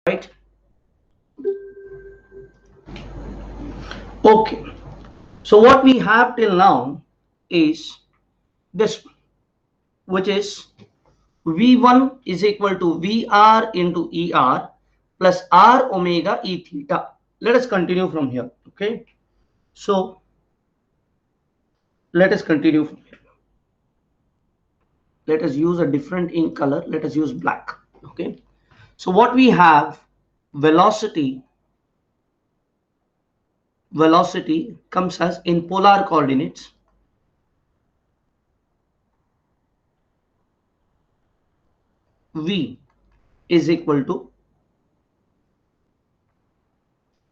right? Okay, so what we have till now is this, which is V1 is equal to VR into ER plus R omega E theta. Let us continue from here. Okay, so let us continue from here. Let us use a different ink color. Let us use black. Okay, so what we have, velocity comes as in polar coordinates. V is equal to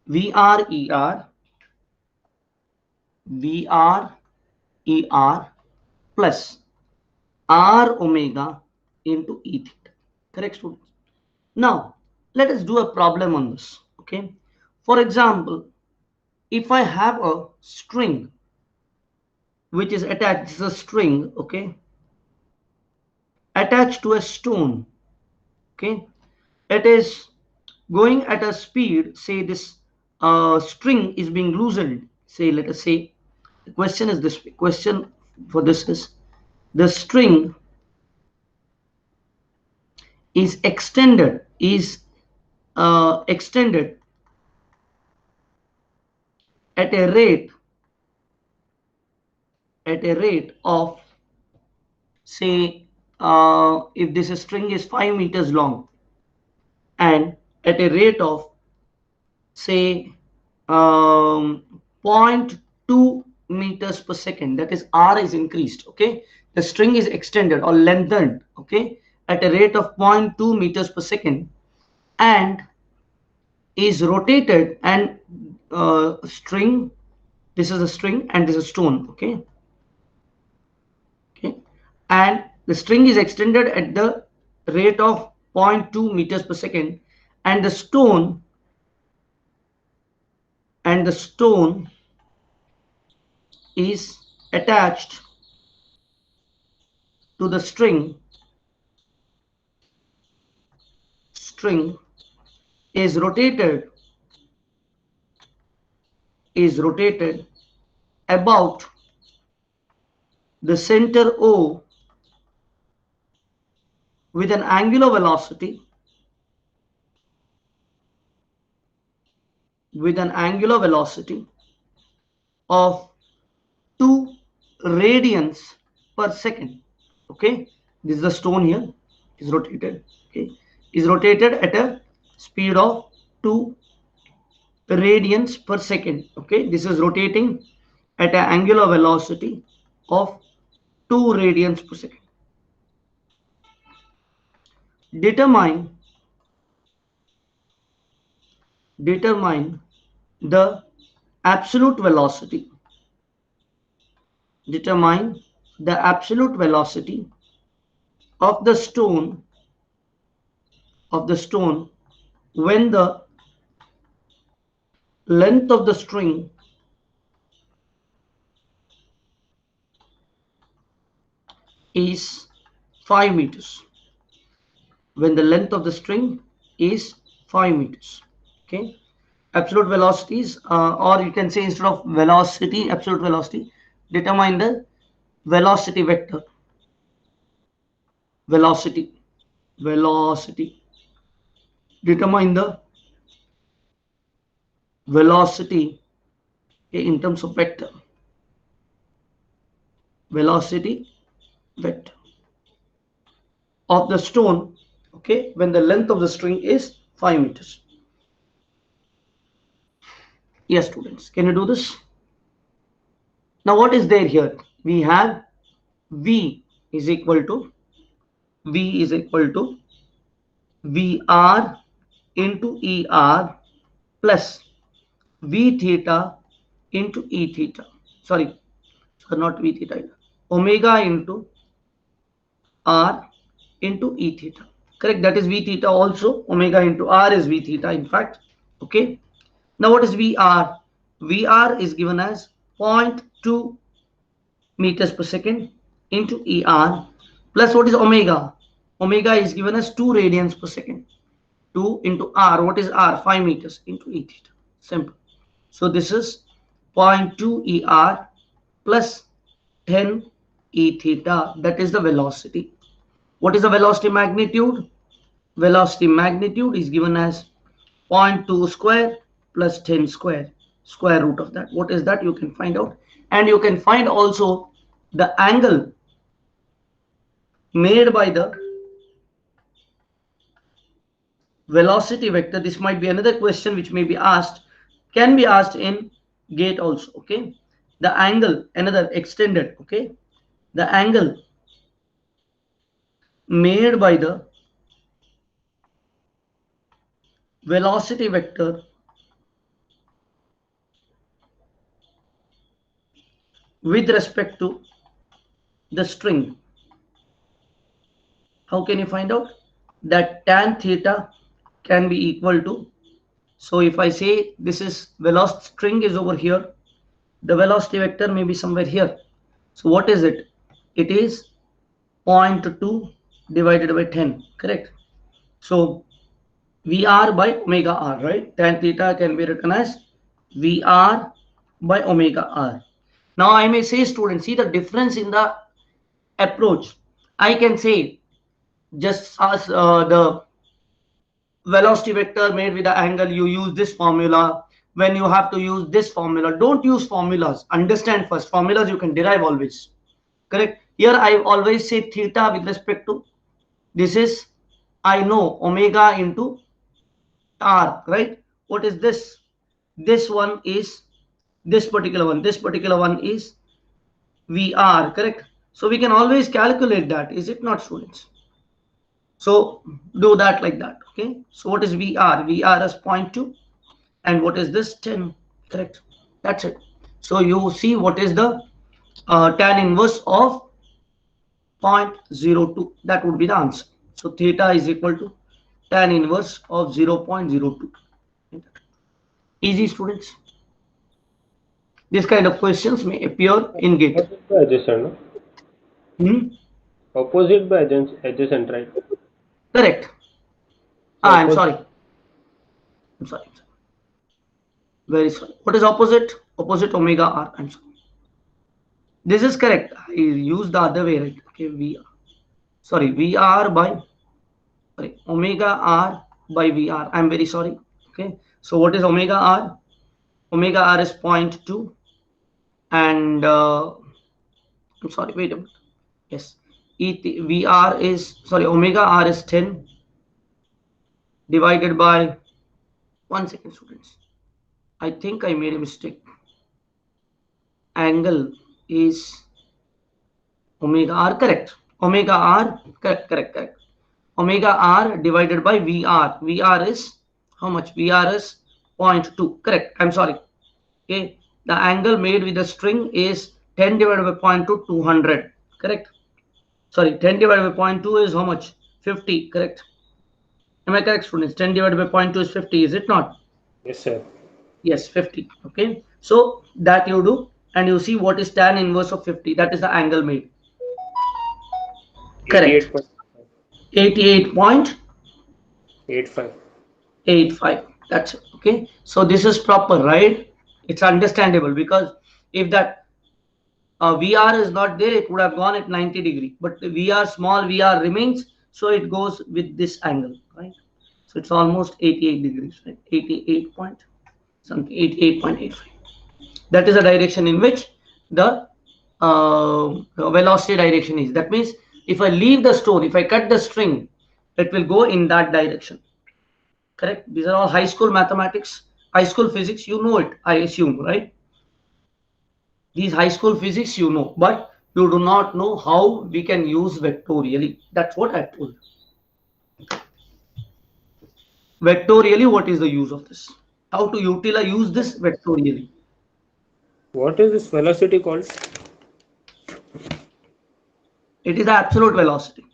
VRER plus R omega into E theta. Correct, students? Now, let us do a problem on this. Okay. For example, if I have a string which is attached, this is a string, okay, attached to a stone, okay, it is going at a speed, say this string is being loosened, say, let us say, the question is this, question for this is, the string is extended at a rate of, say, if this string is 5 meters long and at a rate of, say, zero point 0.2 meters per second, that is r is increased. Okay, the string is extended or lengthened, okay, at a rate of 0.2 meters per second and is rotated, and string, this is a string and this is a stone, okay, okay, and the string is extended at the rate of zero point 0.2 meters per second and the stone is attached to the string is rotated about the center O with an angular velocity of 2 radians per second. Okay, this is the stone here, is rotated, okay, is rotated at a speed of 2 radians per second. Okay, this is rotating at an angular velocity of 2 radians per second. Determine the absolute velocity. Determine the absolute velocity of the stone when the length of the string is 5 meters. When the length of the string is 5 meters. Okay, absolute velocities, or you can say instead of velocity, absolute velocity, determine the velocity vector. Velocity, determine the velocity in terms of vector. Velocity vector of the stone, okay, when the length of the string is 5 meters. Yes, students, can you do this? Now what is there here? We have V is equal to VR into ER plus V theta into E theta. Sorry, not V theta. Omega into R into E theta. Correct, that is V theta also. Omega into R is V theta, in fact. Okay. Now what is VR? VR is given as 0.2 meters per second into ER plus what is omega? Omega is given as 2 radians per second. 2 into r. What is r? 5 meters into e theta. Simple. So this is 0.2 er plus 10 e theta. That is the velocity. What is the velocity magnitude? Velocity magnitude is given as 0.2 square plus 10 square, square root of that. What is that? You can find out. And you can find also the angle made by the velocity vector. This might be another question which may be asked, can be asked in GATE also. Okay, the angle, another extended. Okay, the angle made by the velocity vector with respect to the string. How can you find out? That tan theta can be equal to, so if I say this is velocity, string is over here, the velocity vector may be somewhere here. So what is it? It is 0.2 divided by 10, correct? So VR by omega r, right? Tan theta can be written as VR by omega r. Now I may say, students, see the difference in the approach. I can say just as the velocity vector made with the angle, you use this formula. When you have to use this formula, don't use formulas. Understand first. Formulas you can derive always. Correct. Here I always say theta with respect to, this is, I know, omega into r, right? What is this? This one is, this particular one. This particular one is VR, correct? So we can always calculate that, is it not, students? So do that like that. Okay. So what is VR? VR is 0.2. And what is this? 10. Correct. That's it. So you see what is the tan inverse of 0.02. That would be the answer. So theta is equal to tan inverse of 0.02. Easy, students. This kind of questions may appear in GATE. Opposite by adjacent, no? Opposite by adjacent, right? Correct. So I'm opposite. sorry. I'm sorry. Very sorry. What is opposite? Opposite omega r. I'm sorry. This is correct. I use the other way, right? Okay, VR. Sorry, VR by, sorry, omega r by VR. I'm very sorry. Okay. So what is omega r? Omega r is 0.2, and I'm sorry. Wait a minute. Yes. VR is, sorry, omega r is 10 divided by, 1 second, students. I think I made a mistake. Angle is omega r, correct. Omega r, correct, correct, correct. Omega r divided by VR. VR is how much? VR is 0.2, correct. I'm sorry. Okay. The angle made with the string is 10 divided by 0.2, 200, correct. Sorry, 10 divided by 0.2 is how much? 50, correct. Am I correct, students? 10 divided by 0.2 is 50, is it not? Yes, sir. Yes, 50. Okay. So that you do, and you see what is tan inverse of 50. That is the angle made. Correct. 88.85. 88.85. That's it. Okay. So this is proper, right? It's understandable, because if that VR is not there, it would have gone at 90 degree. But the VR, small VR remains, so it goes with this angle, right? So it's almost 88 degrees, right? 88 point something, 88.85. That is the direction in which the velocity direction is. That means if I leave the stone, if I cut the string, it will go in that direction. Correct? These are all high school mathematics, high school physics. You know it, I assume, right? These high school physics you know, but you do not know how we can use vectorially. That's what I told you. Vectorially, what is the use of this? How to utilize use this vectorially? What is this velocity called? It is the absolute velocity.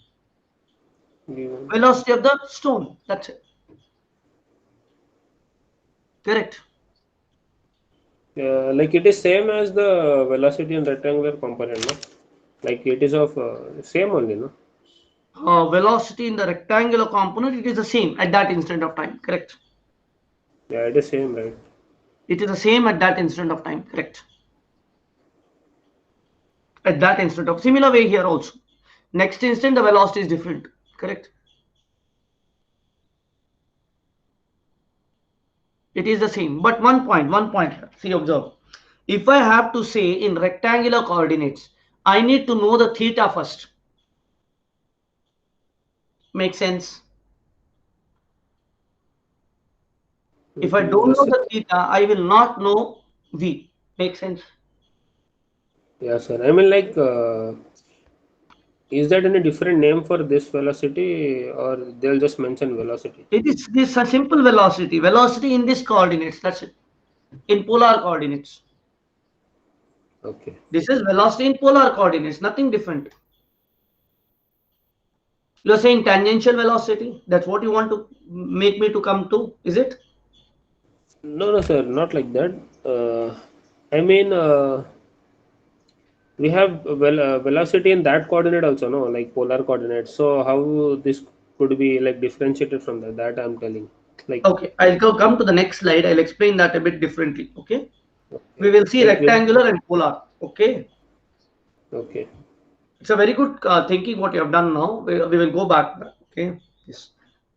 Given. Velocity of the stone. That's it. Correct. Like it is same as the velocity in rectangular component, no? Like it is of same only, no? velocity in the rectangular component, it is the same at that instant of time, correct? Yeah, it is same, right? It is the same at that instant of time, correct? At that instant of similar way here also. Next instant the velocity is different, correct? It is the same, but one point here. See, observe. If I have to say in rectangular coordinates, I need to know the theta first. Make sense? If I don't Yes, know sir. the theta, I will not know v. Make sense? Yeah, sir. I mean, like, is that any different name for this velocity, or they'll just mention velocity? It is this a simple velocity. Velocity in this coordinates. That's it. In polar coordinates. Okay. This is velocity in polar coordinates. Nothing different. You're saying tangential velocity. That's what you want to make me to come to. Is it? No, no, sir. Not like that. I mean, we have velocity in that coordinate also, no, like polar coordinate. So how this could be like differentiated from that? That I'm telling. Like, Okay. I'll come to the next slide. I'll explain that a bit differently. Okay. okay, We will see like with rectangular and polar. Okay. okay, It's a very good thinking what you have done now. We will go back. Okay. Yes.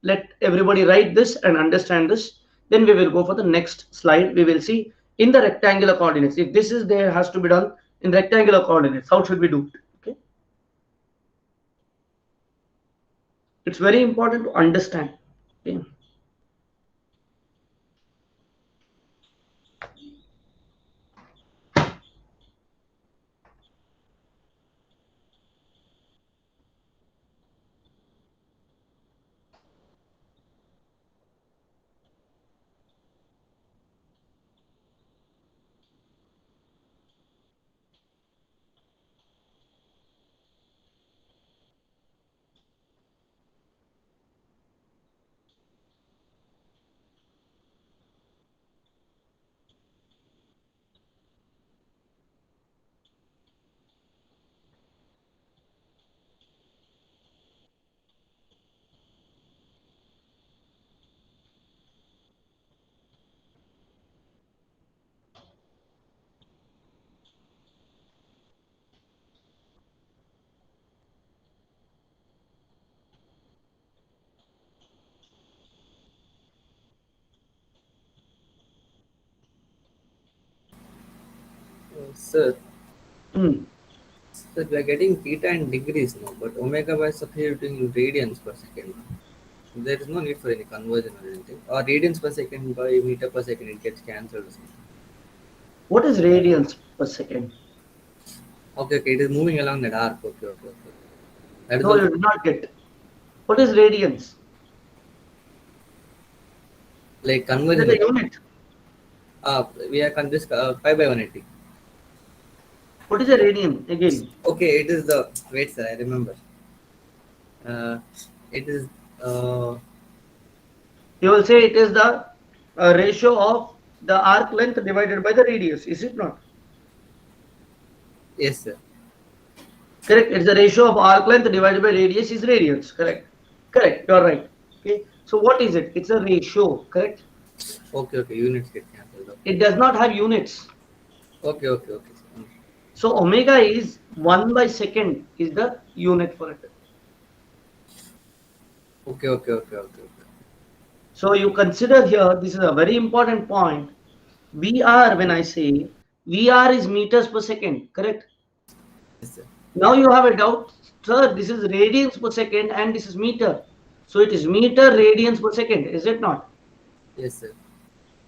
Let everybody write this and understand this. Then we will go for the next slide. We will see in the rectangular coordinates. If this is there, has to be done in rectangular coordinates. How should we do it? Okay. It's very important to understand. Okay. Sir, Hmm. we are getting theta in degrees now, but omega by substituting in radians per second. There is no need for any conversion or anything. Or radians per second by meter per second, it gets cancelled or something. What is radians per second? Okay, okay, it is moving along that arc. Okay, okay, okay. That is No, you also did not get. What is radians? like Is it conversion. a unit? We are con this pi by 180. What is a radian again? Okay, it is the wait, sir. I remember. Uh, it is You will say it is the ratio of the arc length divided by the radius. Is it not? yes, sir. Correct. It's the ratio of arc length divided by radius is radians. Correct. Correct. You're right. Okay. So what is it? It's a ratio. Correct. Okay, okay. Units get cancelled. Okay, It does not have units. okay, okay, okay. Sir. So omega is 1 by second is the unit for it. Okay, okay, okay, okay, okay. So you consider here, this is a very important point. VR, when I say VR is meters per second, correct? Yes, sir. Now you have a doubt, sir, this is radians per second and this is meter. So it is meter radians per second, is it not? Yes, sir.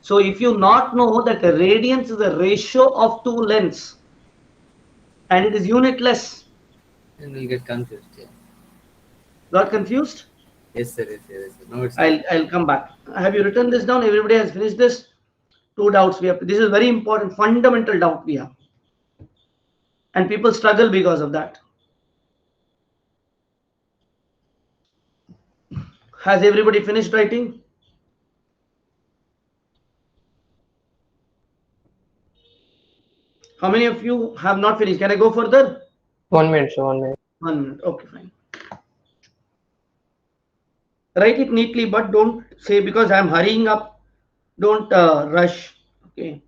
So if you not know that the radians is the ratio of two lengths and it is unitless, And we'll get confused. Yeah. got confused? Yes, sir. Yes, sir. Yes, sir. No, it's clear. I'll come back. Have you written this down? Everybody has finished this? Two doubts we have. This is very important, fundamental doubt we have. And people struggle because of that. Has everybody finished writing? How many of you have not finished? Can I go further? 1 minute, so 1 minute. 1 minute. Okay, fine. Write it neatly, but don't say because I'm hurrying up. Don't rush. Okay.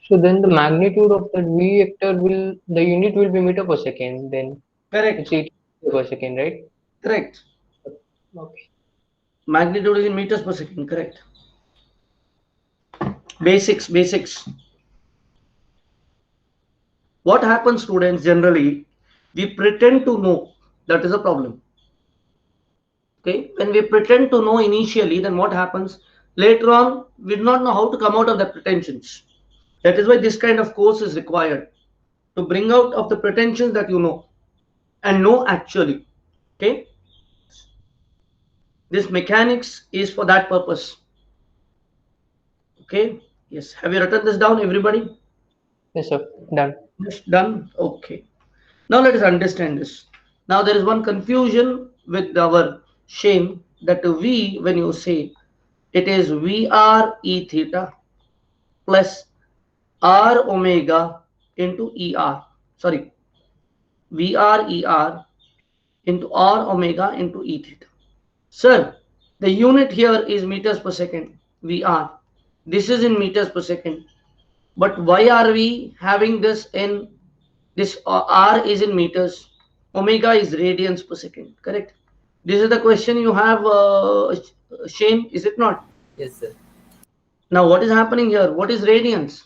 So then the magnitude of that V vector the unit will be meter per second, then it's Correct. 80 meter per second, right? Correct. Okay. Magnitude is in meters per second. Correct. Basics. Basics. What happens, students? Generally, we pretend to know. That is a problem. Okay. When we pretend to know initially, then what happens? Later on, we do not know how to come out of the pretensions. That is why this kind of course is required to bring out of the pretensions that you know and know actually. Okay. This mechanics is for that purpose. Okay. Yes. Have you written this down, everybody? Yes, sir. Done. Yes, done. Okay. Now let us understand this. Now there is one confusion with our Shane that V, when you say it is VR E theta plus R omega into ER. Sorry, VR ER into R omega into E theta. Sir, the unit here is meters per second, VR. This is in meters per second. But why are we having this in this R is in meters, omega is radians per second, correct? This is the question you have, Shane, is it not? Yes, sir. Now, what is happening here? What is radians?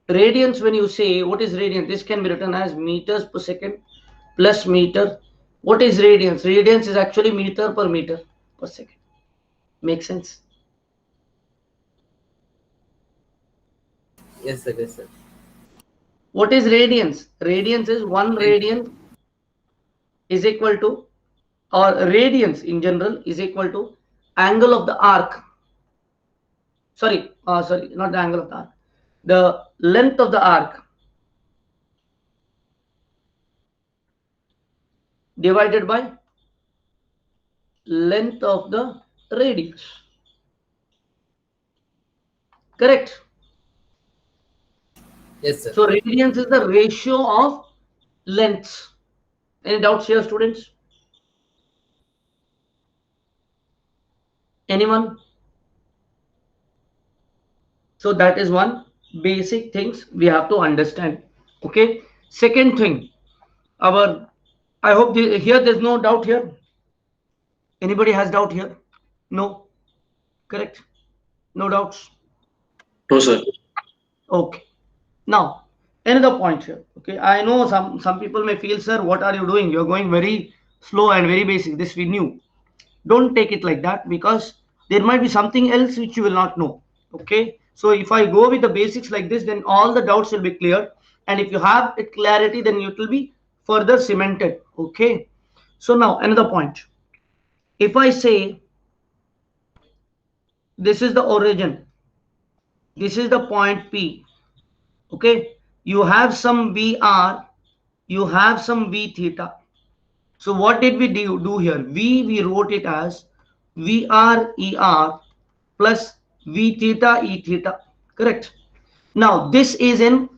Radians, when you say what is radians, this can be written as meters per second plus meter. What is radians? Radians is actually meter per second. Make sense? Yes, sir. Yes, sir. What is radians? Radians is one radian is equal to, or radians in general is equal to angle of the arc. Sorry, not the angle of the arc. The length of the arc divided by length of the radius. Correct. Yes, sir. So radians is the ratio of lengths. Any doubts here, students? Anyone? So that is one basic things we have to understand. Okay. Second thing, I hope here there's no doubt here. Anybody has doubt here? No. Correct. No doubts. No, sir. Okay. Now, another point here. Okay, I know some people may feel, sir, what are you doing? You're going very slow and very basic. This we knew. Don't take it like that because there might be something else which you will not know. Okay, so if I go with the basics like this, then all the doubts will be cleared, and if you have it clarity, then it will be further cemented. Okay, so now another point. If I say this is the origin, this is the point P. Okay, you have some VR, you have some V theta. So what did we do here? We wrote it as VR ER plus V theta E theta. Correct. Now this is in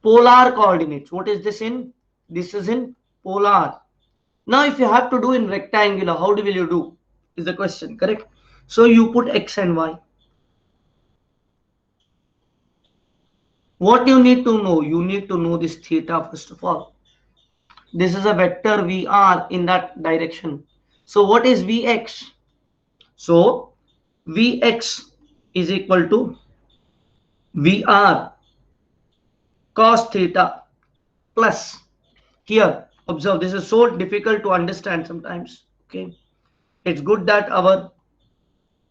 polar coordinates. What is this in? This is in polar. Now if you have to do in rectangular, how will you do? Is the question. Correct. So you put x and y. What you need to know? You need to know this theta first of all. This is a vector VR in that direction. So what is Vx? So Vx is equal to VR cos theta plus, here observe, this is so difficult to understand sometimes. Okay, it's good that our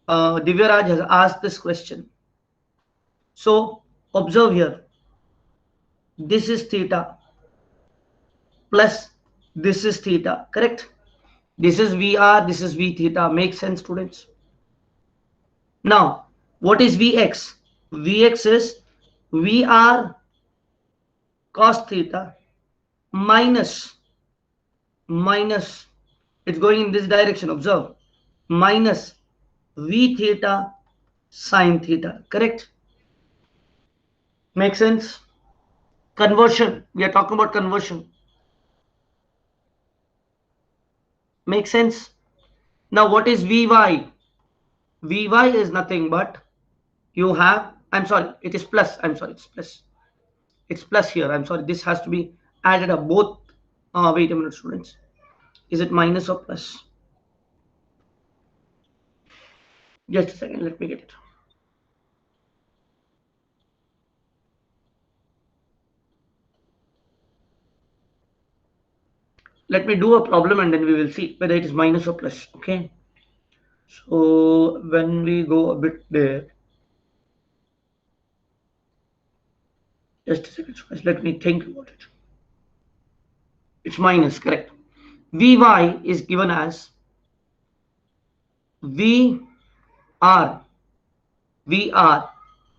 Divyaraj has asked this question. So observe here, this is theta plus this is theta, correct? This is VR, this is V theta. Makes sense, students? Now, what is Vx? Vx is VR cos theta minus, it's going in this direction, observe, minus V theta sine theta, correct? Make sense? Conversion, we are talking about conversion. Make sense? Now what is Vy? Vy is nothing but, you have, I'm sorry, it is plus, I'm sorry, it's plus here, I'm sorry, this has to be added up both. Wait a minute, students, is it minus or plus? Just a second, let me get it. Let me do a problem and then we will see whether it is minus or plus. Okay, so when we go a bit there, just a second, let me think about it. It's minus, correct? Vy is given as VR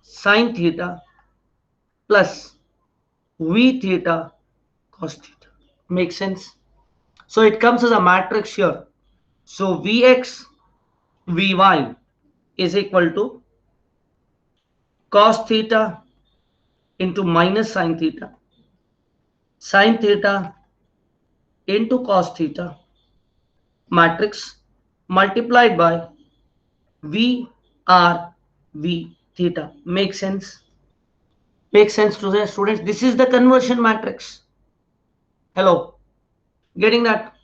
sine theta plus V theta cos theta. Makes sense? So it comes as a matrix here. So Vx Vy is equal to cos theta into minus sine theta into cos theta, matrix multiplied by V R V theta. Makes sense? Makes sense to the students? This is the conversion matrix. Hello, getting that?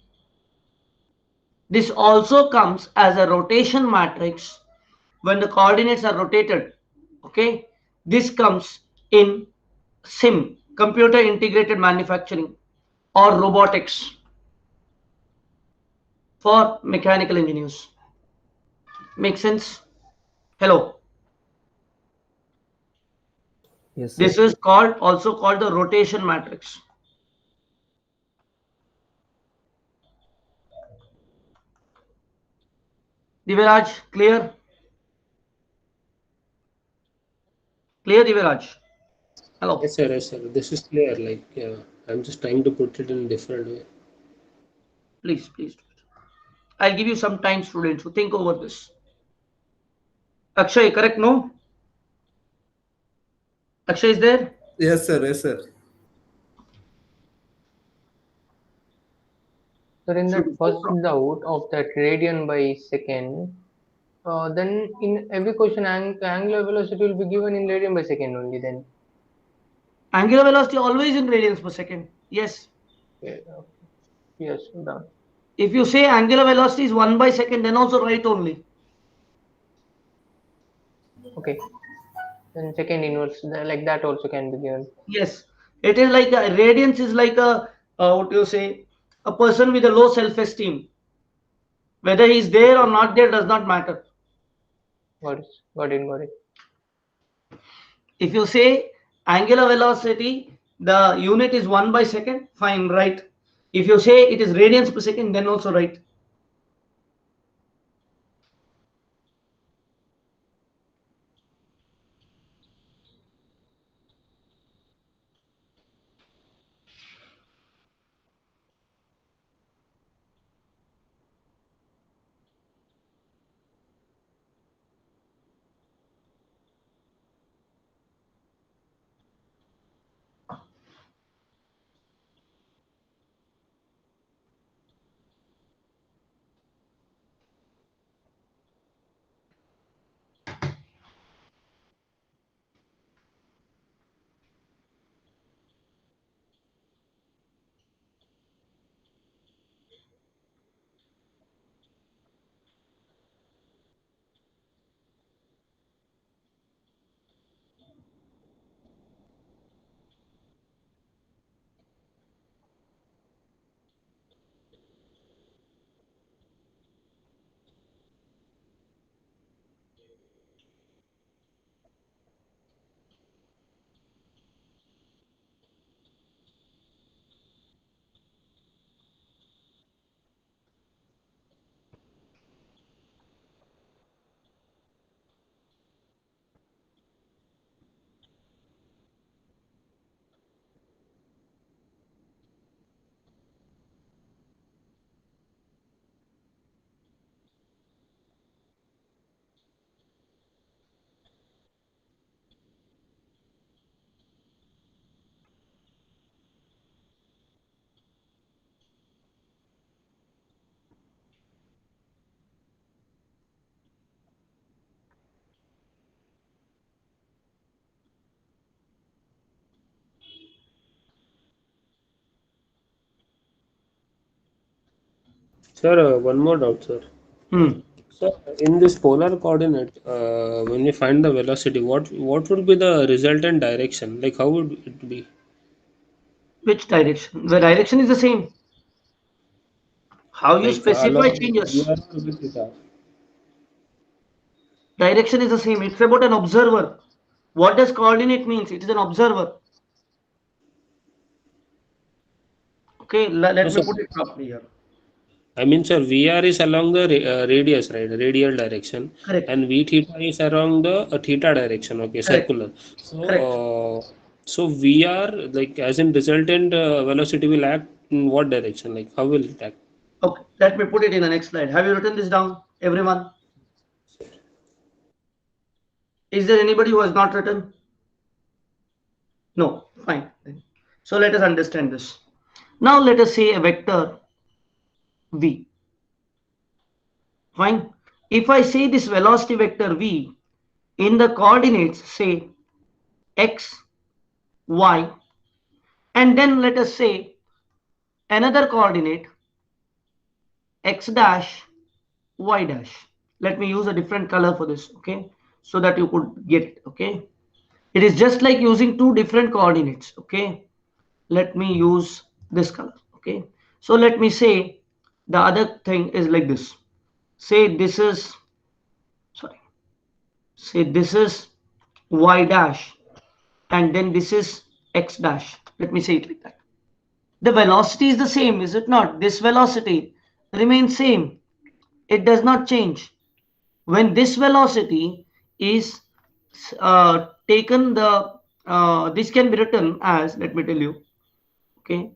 This also comes as a rotation matrix when the coordinates are rotated. Okay, this comes in SIM, computer integrated manufacturing, or robotics for mechanical engineers. Make sense? Hello. Yes, sir. This is called, also called the rotation matrix. Diviraj, clear? Clear, Diviraj? Hello. Yes, sir. Yes, sir. This is clear. Like, I'm just trying to put it in a different way. Please, please. I'll give you some time, students, to think over this. Akshay, correct? No? Akshay is there? Yes, sir. Yes, sir. So in that Should first doubt of that radian by second, then in every question angular velocity will be given in radian by second only then. angular velocity always in radians per second. Yes. Okay, yes, done. If you say angular velocity is 1 by second, then also write only. Okay, then second inverse like that also can be given. Yes. It is like a radiance is like a, what do you say, a person with a low self-esteem. Whether he is there or not there does not matter. Got it, got it, got it. If you say angular velocity, the unit is 1 by second, fine, right? If you say it is radians per second, then also right. Sir, one more doubt, sir. Hmm. So in this polar coordinate, when we find the velocity, what would be the resultant direction? Like how would it be? Which direction? The direction is the same. How you Like specify along changes. VR or with theta? Direction is the same. It's about an observer. What does coordinate means? It is an observer. Okay, No, let me sir. put it properly here. I mean, sir, VR is along the radius, right? Radial direction, Correct. and V theta is along the theta direction. Okay, Correct. circular. Correct. So VR, like as in resultant velocity will act in what direction? Like how will it act? Okay, let me put it in the next slide. Have you written this down, everyone? Is there anybody who has not written? No, fine. So let us understand this. Now let us say a vector v. Fine. If I say this velocity vector v in the coordinates, say x, y, and then let us say another coordinate x dash, y dash. Let me use a different color for this, okay, so that you could get it, okay. It is just like using two different coordinates, okay. Let me use this color, okay. So let me say the other thing is like this. Say this is, sorry, say this is y dash, and then this is x dash. Let me say it like that. The velocity is the same, is it not? This velocity remains same. It does not change. When this velocity is taken, this can be written as, let me tell you, okay,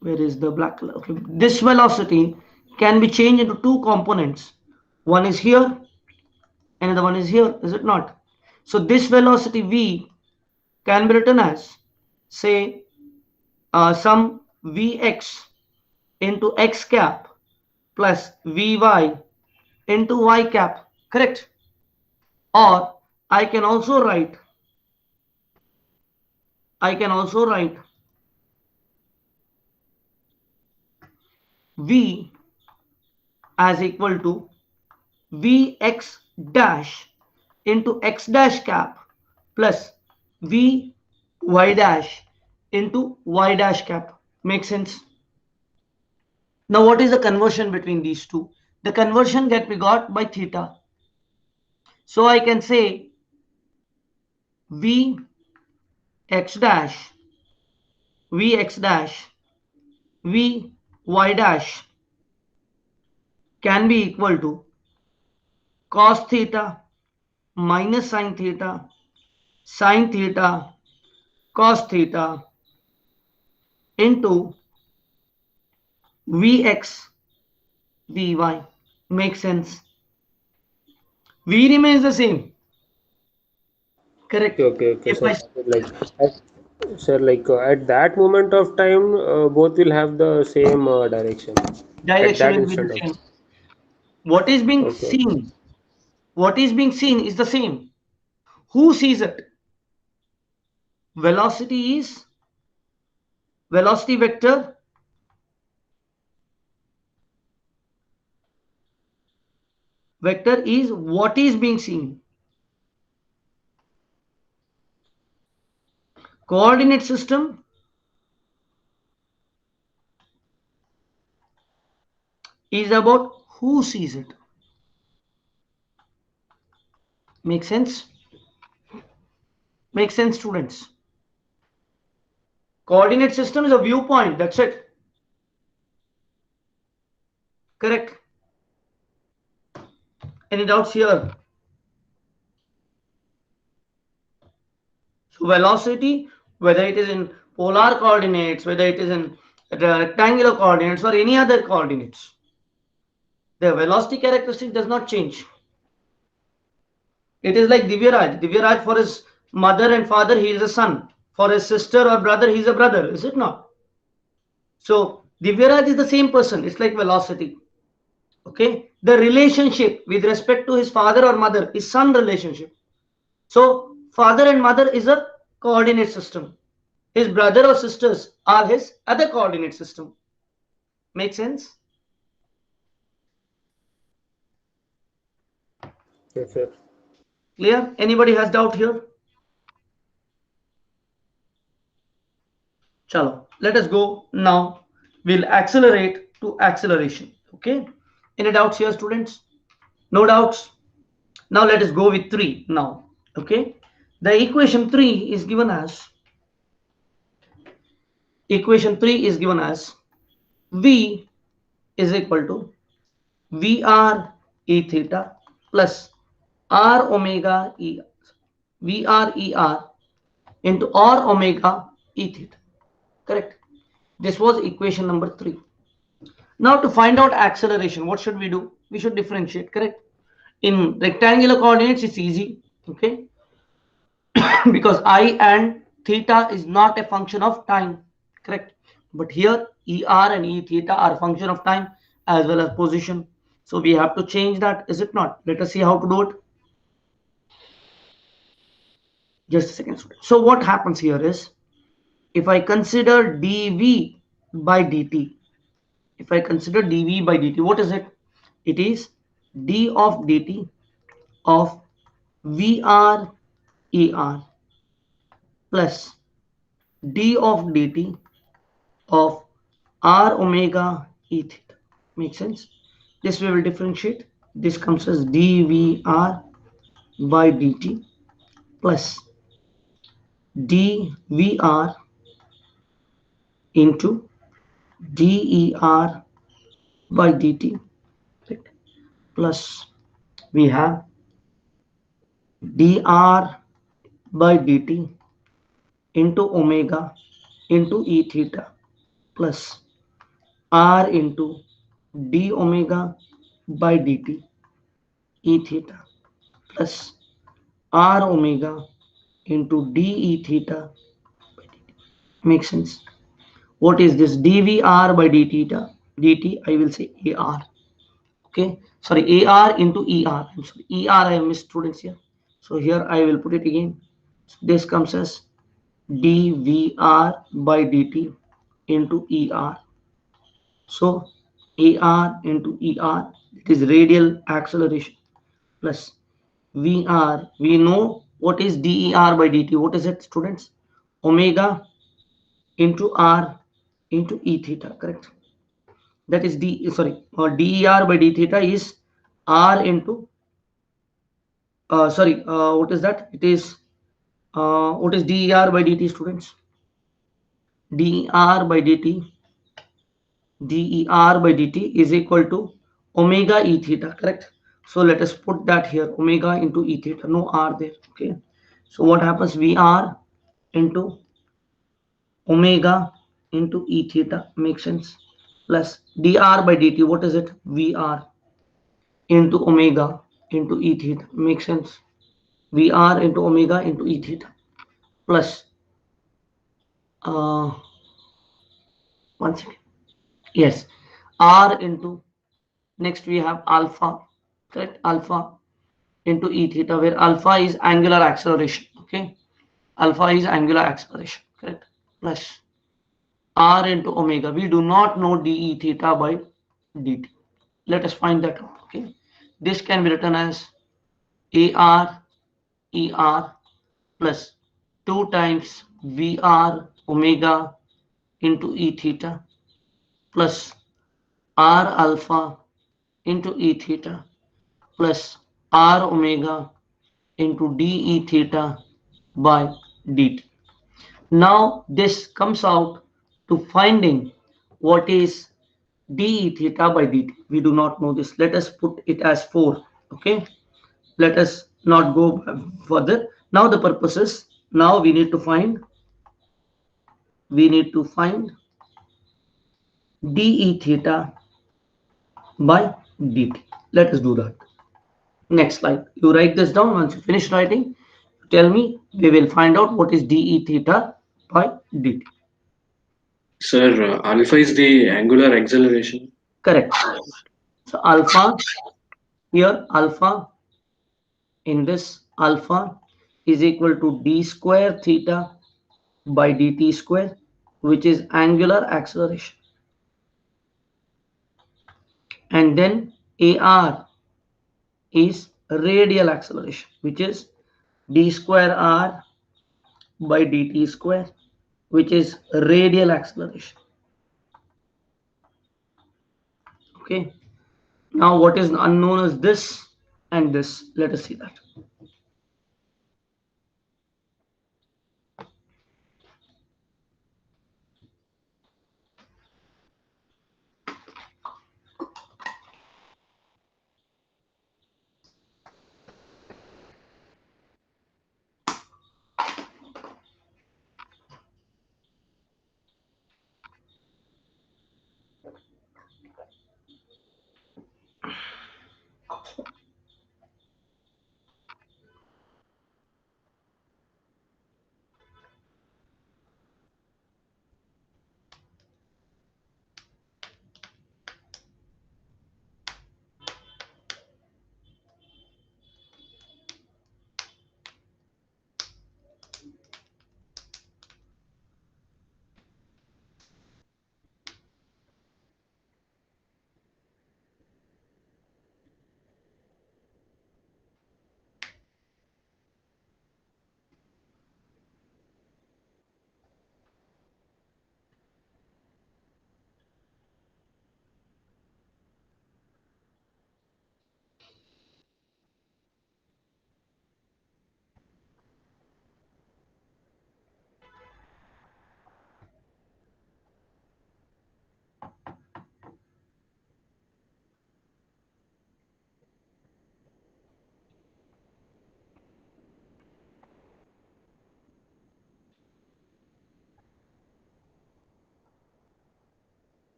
where is the black color? Okay, this velocity can be changed into two components. One is here, another one is here, is it not? So this velocity v can be written as, say, some vx into x cap plus vy into y cap, correct? Or I can also write v as equal to vx dash into x dash cap plus vy dash into y dash cap. Makes sense? Now what is the conversion between these two? The conversion that we got by theta. So I can say vx dash, vx dash, vy dash can be equal to cos theta minus sin theta, cos theta into Vx, Vy. Makes sense. V remains the same. Correct. Okay, If sir. I Like, at, sir, like at that moment of time, both will have the same direction. At direction that will be instant the of. same. What is being Okay. seen? What is being seen is the same. Who sees it? Velocity is velocity vector. Vector is what is being seen. Coordinate system is about who sees it. Make sense? Make sense, students? Coordinate system is a viewpoint. That's it. Correct. Any doubts here? So velocity, whether it is in polar coordinates, whether it is in rectangular coordinates or any other coordinates, the velocity characteristic does not change. It is like Divyaraj. Divyaraj, for his mother and father, he is a son. For his sister or brother, he is a brother. Is it not? So Divyaraj is the same person. It's like velocity. Okay. The relationship with respect to his father or mother is son relationship. So father and mother is a coordinate system. His brother or sisters are his other coordinate system. Make sense? Yes, sir. Clear? Anybody has doubt here? Chalo, let us go now. We'll accelerate to acceleration. Okay. Any doubts here, students? No doubts. Now let us go with 3 now. Okay. The equation 3 is given as V is equal to VR E theta plus R omega E VR ER into R omega E theta. Correct. This was equation number 3. Now to find out acceleration, what should we do? We should differentiate, correct? In rectangular coordinates, it's easy, okay? Because I and theta is not a function of time, correct? But here ER and E theta are function of time as well as position. So we have to change that, is it not? Let us see how to do it. Just a second. So what happens here is, if I consider dV by dt, what is it? It is d of dt of VR ER plus d of dt of R omega E theta. Make sense? This we will differentiate. This comes as dVR by dt plus dVR into DER by dt, right? Plus we have dr by dt into omega into E theta plus r into d omega by dt E theta plus r omega into dE theta by dt. Makes sense? What is this? dVr by d theta dt, I will say AR. Okay, sorry, AR into ER. I'm sorry, ER I missed, students, here. So here I will put it again. So this comes as dVr by dt into ER. So AR into ER, it is radial acceleration, plus VR. We know what is DER by dt. What is it, students? Omega into R into E theta, correct? That is DER by d theta is R into what is that? It is what is DER by dt, students? DER by dt is equal to omega E theta, correct? So let us put that here, omega into E theta, no R there, okay? So what happens? VR into omega into E theta, makes sense, plus dr by dt, what is it? VR into omega into E theta, makes sense. VR into omega into E theta plus uh, one second. Yes, R into, next we have alpha, correct? Alpha into E theta, where alpha is angular acceleration, okay? Alpha is angular acceleration, correct? Plus R into omega. We do not know dE theta by dt. Let us find that out, okay? This can be written as AR ER plus 2 times VR omega into E theta plus R alpha into E theta plus R omega into dE theta by dt. Now this comes out to finding what is dE theta by dt. We do not know this. Let us put it as 4. Okay. Let us not go further. Now the purpose is, now we need to find dE theta by dt. Let us do that. Next slide. You write this down. Once you finish writing, tell me. We will find out what is dE theta by dt. Sir, alpha is the angular acceleration. Correct. So alpha here, alpha in this, alpha is equal to d square theta by dt square, which is angular acceleration. And then AR is radial acceleration, which is d square r by dt square, which is radial acceleration. Okay. Now what is unknown is this and this. Let us see that.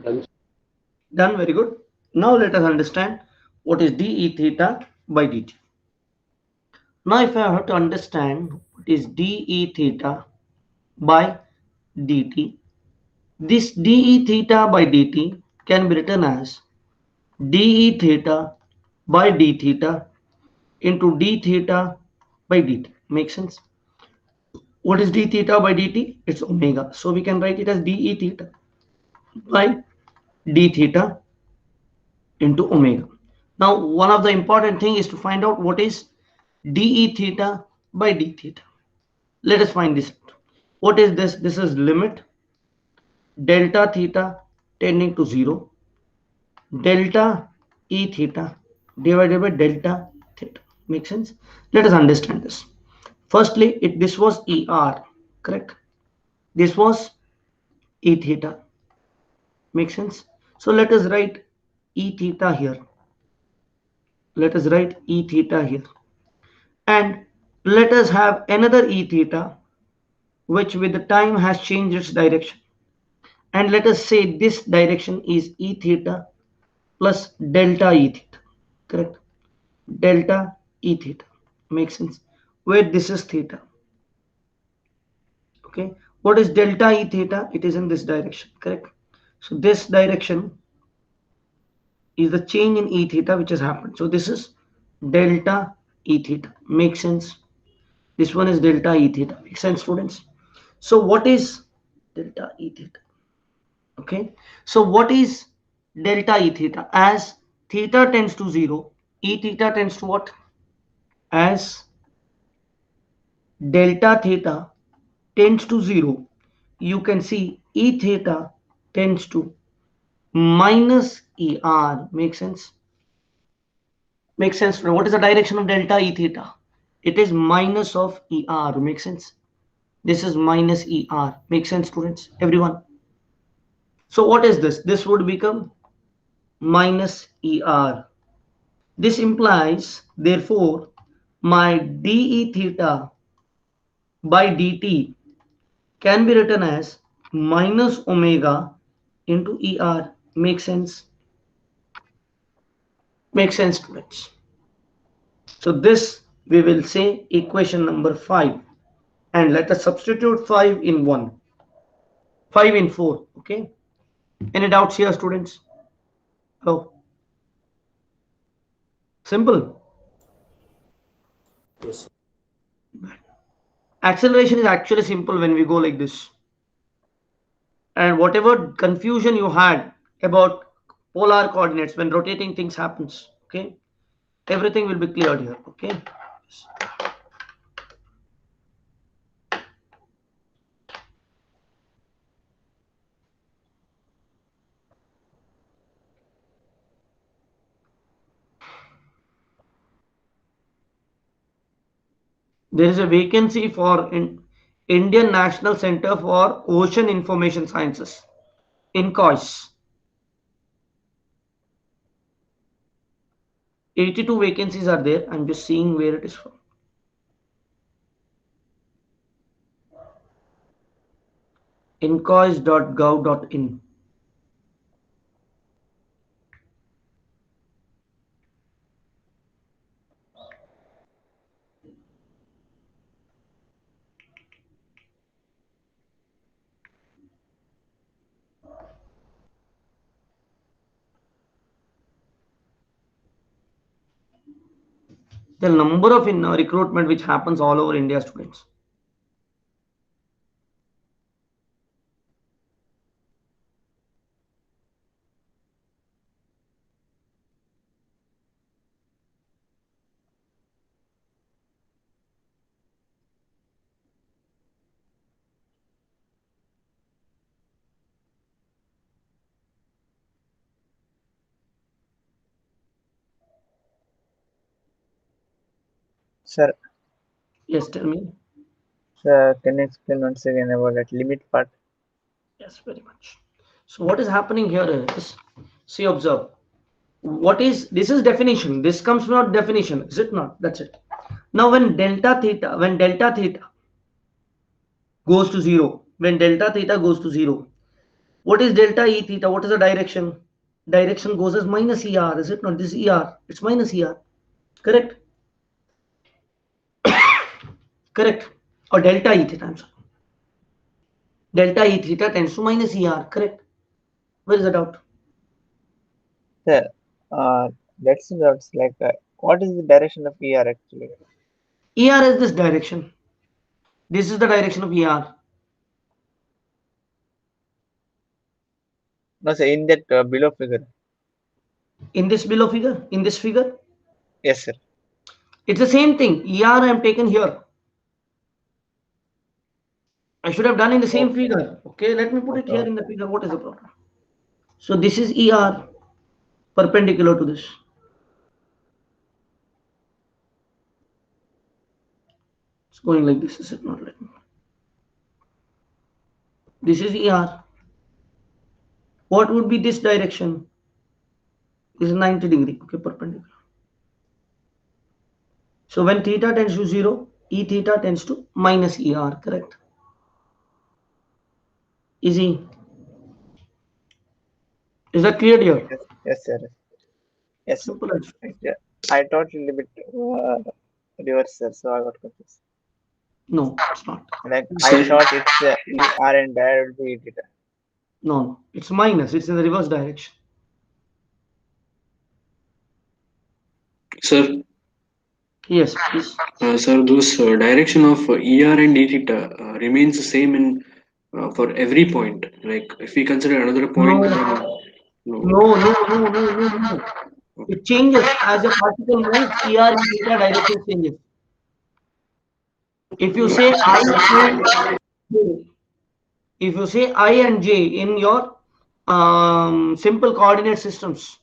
Done. Done, very good. Now let us understand what is dE theta by dt. Now if I have to understand what is dE theta by dt, this dE theta by dt can be written as dE theta by d theta into d theta by dt. Makes sense? What is d theta by dt? It's omega. So we can write it as dE theta by d theta into omega. Now, one of the important thing is to find out what is dE theta by d theta. Let us find this out. What is this? This is limit delta theta tending to 0, delta E theta divided by delta theta. Make sense? Let us understand this. Firstly, this was ER, correct? This was E theta. Make sense? So let us write E theta here. Let us write E theta here. And let us have another E theta which with the time has changed its direction. And let us say this direction is E theta plus delta E theta. Correct? Delta E theta. Makes sense? Where this is theta. Okay. What is delta E theta? It is in this direction. Correct? So this direction is the change in E theta which has happened. So this is delta E theta. Makes sense? This one is delta E theta. Makes sense, students? So what is delta E theta. Okay, so what is delta E theta? As theta tends to 0, E theta tends to what? As delta theta tends to 0, you can see E theta tends to minus ER. Makes sense? Makes sense. What is the direction of delta E theta? It is minus of ER. Makes sense? This is minus ER. Makes sense, students? Everyone? So what is this? This would become minus ER. This implies, therefore, my dE theta by dt can be written as minus omega into ER. Makes sense? Makes sense, students? So this we will say equation number 5, and let us substitute 5 in 1, 5 in 4. Okay, any doubts here, students? Hello? Simple. Yes. Acceleration is actually simple when we go like this. And whatever confusion you had about polar coordinates when rotating things happens, okay, everything will be cleared here. Okay, there is a vacancy for Indian National Center for Ocean Information Sciences in COIS. 82 vacancies are there. I'm just seeing where it is from. incois.gov.in. The number of recruitment which happens all over India, students. Sir, Yes, tell me. sir, can you explain once again about that limit part? Yes, very much. So what is happening here is, see, observe. What is, this is definition. This comes from our definition, is it not? That's it. Now when delta theta goes to 0, when delta theta goes to 0, what is delta E theta? What is the direction? Direction goes as minus ER, is it not? This ER, it's minus ER. Correct? Correct. Or delta E theta, I'm sorry. Delta E theta tends to minus ER, correct? Where is the doubt? Sir, that's like what is the direction of ER actually? ER is this direction. This is the direction of ER. No, sir, in that below figure. In this below figure, in this figure, Yes, sir. it's the same thing. ER I am taken here. I should have done in the same Okay, figure. Okay, let me put it okay, here in the okay. figure. What is the problem? So this is ER perpendicular to this. It's going like this, is it not? Like this is ER. What would be this direction? This is 90 degree, okay, perpendicular. So when theta tends to 0, E theta tends to minus ER, correct? Easy. Is that clear here? Yes, yes, sir. Yes, sir. Simple as. I thought a little bit reverse, sir, so I got confused. No, it's not. Like I Sir, thought it's ER and there will be theta. No, no, it's minus. It's in the reverse direction. sir, Yes, please. sir, those direction of ER and E theta remains the same in for every point. Like if we consider another point, No, then no. no. It changes as a particle moves. ER in theta direction changes. If you say I and J, if you say I and J in your simple coordinate systems,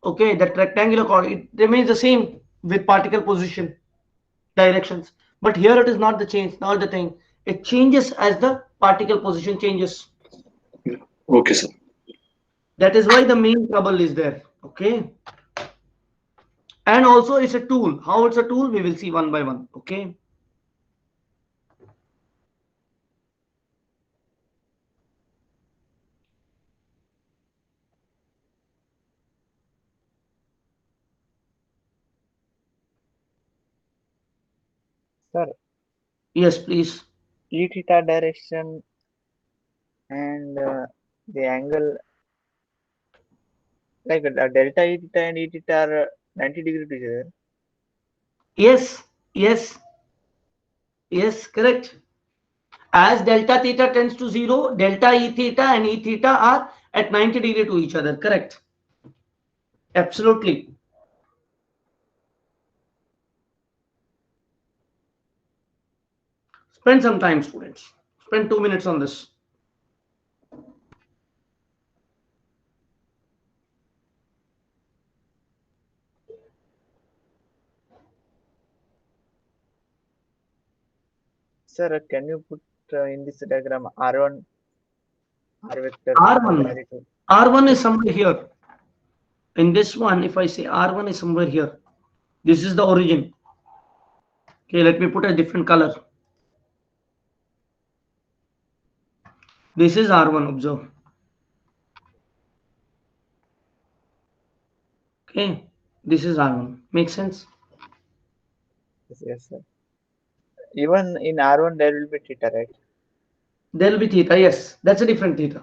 okay, that rectangular coordinate it remains the same with particle position directions. But here it is not the change, not the thing. It changes as the particle position changes. Okay, sir. That is why the main trouble is there. Okay. And also it's a tool. How it's a tool, we will see one by one. Okay. Sir, Yes, please. E theta direction and the angle like delta E theta and E theta are 90 degrees to each other. Yes, correct. As delta theta tends to 0, delta E theta and E theta are at 90 degree to each other. Correct. Absolutely. Spend some time, students. Spend 2 minutes on this. Sir, can you put in this diagram R1, R vector, R1. R2? R1 is somewhere here. In this one, if I say R1 is somewhere here, this is the origin. Okay, let me put a different color. This is R1, observe. Okay, this is R1. Makes sense? Yes, sir. Even in R1 there will be theta, right? There will be theta, yes. That's a different theta.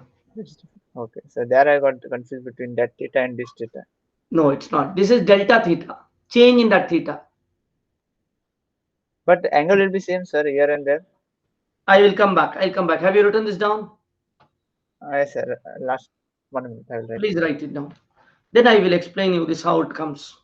Okay, so there I got confused between that theta and this theta. No, it's not. This is delta theta. Change in that theta. But the angle will be same, sir, here and there. I will come back. I'll come back. Have you written this down? Yes, sir. Last 1 minute I will write. Please write it down. Then I will explain you this how it comes.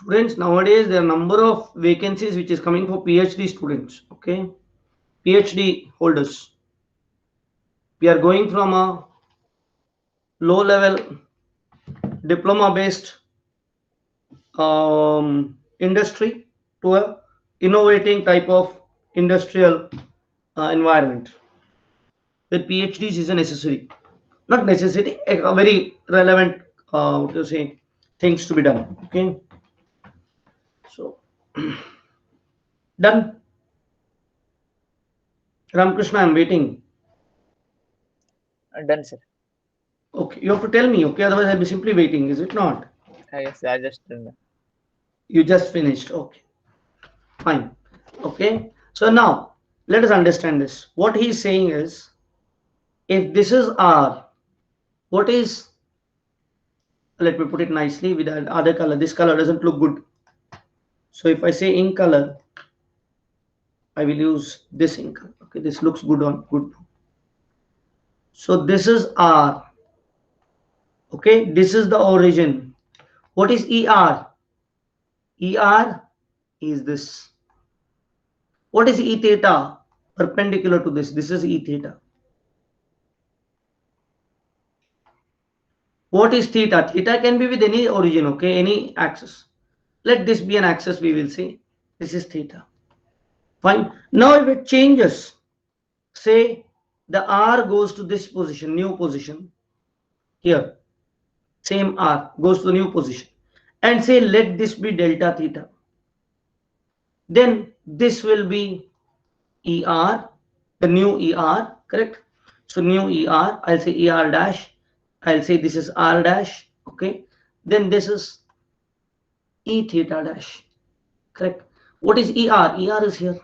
Students, nowadays there are number of vacancies which is coming for PhD students. Okay, PhD holders. We are going from a low level diploma based industry to a innovating type of industrial environment where PhDs is a necessary, not necessity, a very relevant what to say things to be done. Okay, so done. Ramakrishna, I'm waiting. Done, sir. Okay, you have to tell me. Okay, otherwise I'll be simply waiting. Is it not? Yes, I just done. You just finished. Okay, fine. Okay, so now let us understand this. What he's saying is, if this is R, what is, let me put it nicely with the other color. This color doesn't look good. So if I say in color, I will use this ink. Okay, this looks good on good. So this is R. Okay, this is the origin. What is ER? ER is this. What is E theta? perpendicular to this. This is E theta. What is theta? Theta can be with any origin, okay, any axis. Let this be an axis, we will say. This is theta. Fine. Now if it changes, say the R goes to this position, new position, here, same R goes to the new position, and say let this be delta theta. Then this will be ER, the new ER, correct? So new ER, I'll say ER dash, I'll say this is R dash, okay? Then this is E theta dash, correct? What is ER? ER is here.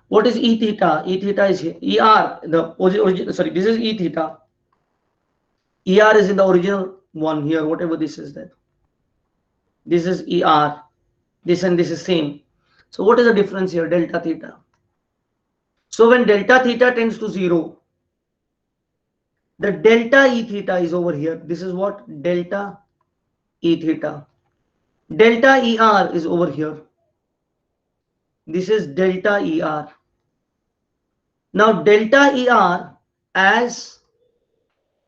What is E theta? E theta is here. ER, the origin, sorry, this is E theta. ER is in the original one here, whatever this is there. This is ER. This and this is same. So what is the difference here? Delta theta. So when delta theta tends to 0, the delta E theta is over here. This is what? Delta E theta. Delta ER is over here. This is delta ER. Now delta ER as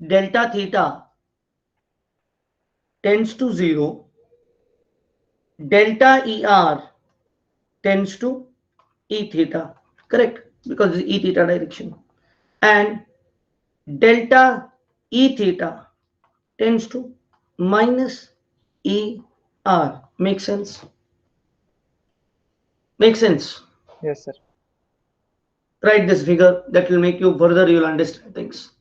delta theta tends to 0, delta ER tends to E theta, correct? Because it's E theta direction. And delta E theta tends to minus ER. Make sense? Make sense? Yes, sir. Write this figure, that will make you further, you'll understand things.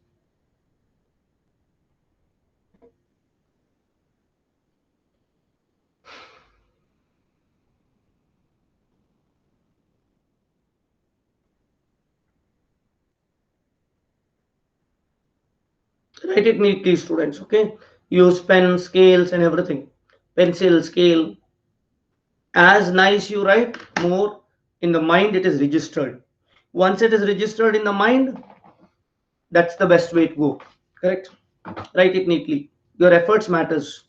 Write it neatly, students, okay? Use pen, scales and everything. Pencil, scale. As nice you write, more in the mind it is registered. Once it is registered in the mind, that's the best way to go, correct? Write it neatly. Your efforts matters.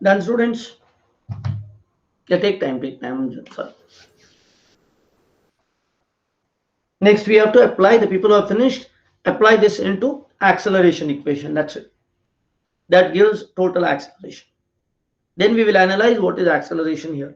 Done, students? Yeah, take time, sorry. Next, we have to apply, the people who have finished, apply this into acceleration equation. That's it. That gives total acceleration. Then we will analyze what is acceleration here.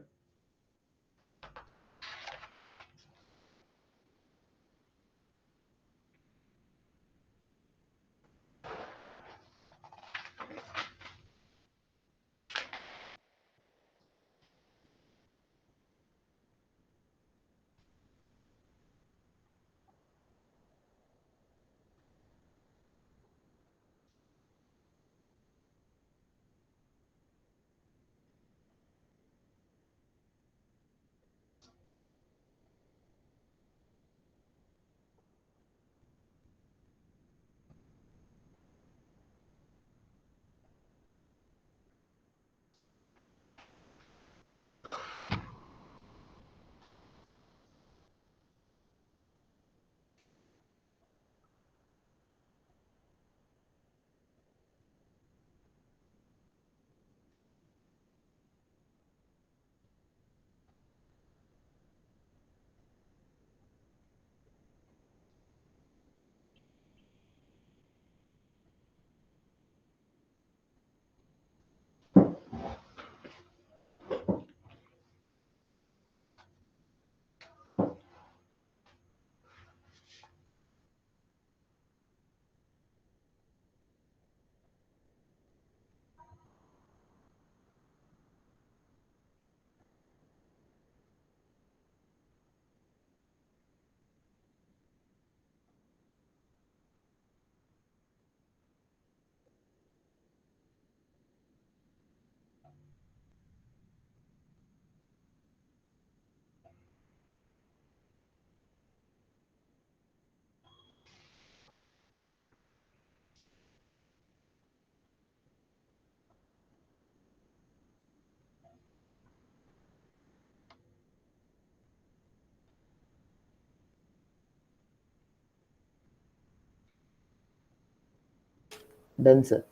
Done, sir.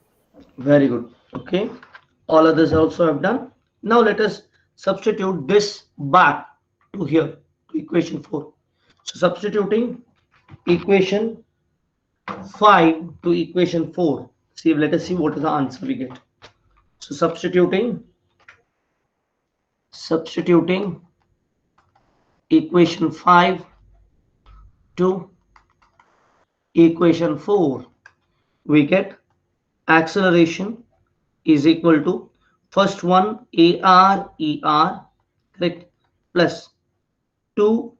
Very good. Okay. All others also have done. Now let us substitute this back to here, to equation 4. So substituting equation 5 to equation 4. See, let us see what is the answer we get. So substituting equation 5 to equation 4, we get acceleration is equal to first one AR ER, correct, plus 2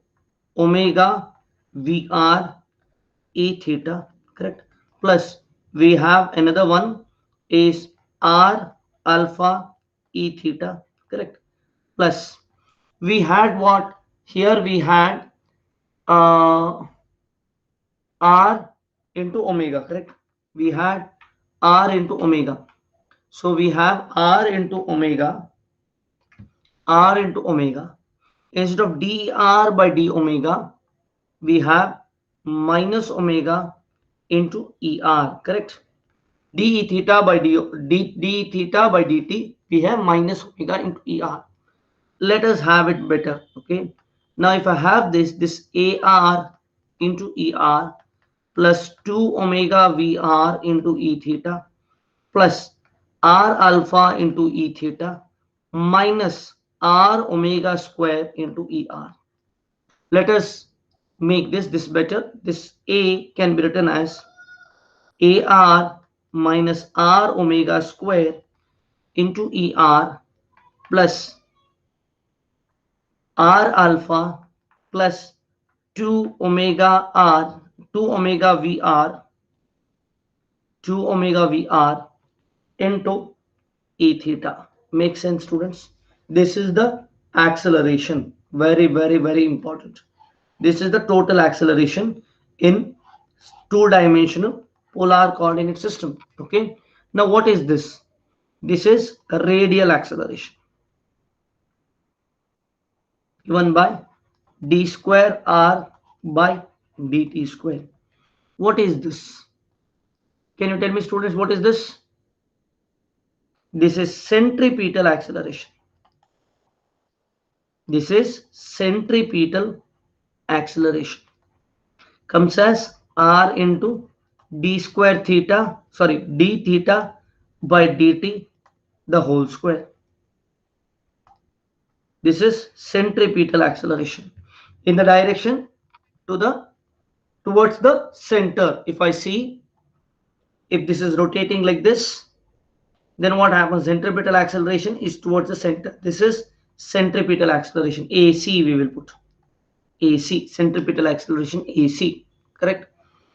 omega VR E theta, correct, plus we have another one is R alpha E theta, correct, plus we had what here we had uh, R into omega, correct, we had R into omega, so we have R into omega, instead of dr by d omega we have minus omega into er, correct, d theta by d theta by dt we have minus omega into er. Let us have it better. Okay, now if I have this ar into er plus 2 omega vr into e theta plus r alpha into e theta minus r omega square into er. Let us make this better. This a can be written as ar minus r omega square into er plus r alpha plus 2 omega r 2 omega vr 2 omega vr into e theta. Makes sense, students? This is the acceleration. Very, very, very important. This is the total acceleration in two-dimensional polar coordinate system. Okay. Now what is this? This is a radial acceleration given by d square r by dt square. What is this? Can you tell me, students, what is this? This is centripetal acceleration. This is centripetal acceleration. Comes as r into d square theta, sorry, d theta by dt the whole square. This is centripetal acceleration in the direction towards the center. If I see, if this is rotating like this, then what happens? Centripetal acceleration is towards the center. This is centripetal acceleration, AC we will put. AC, centripetal acceleration AC, correct?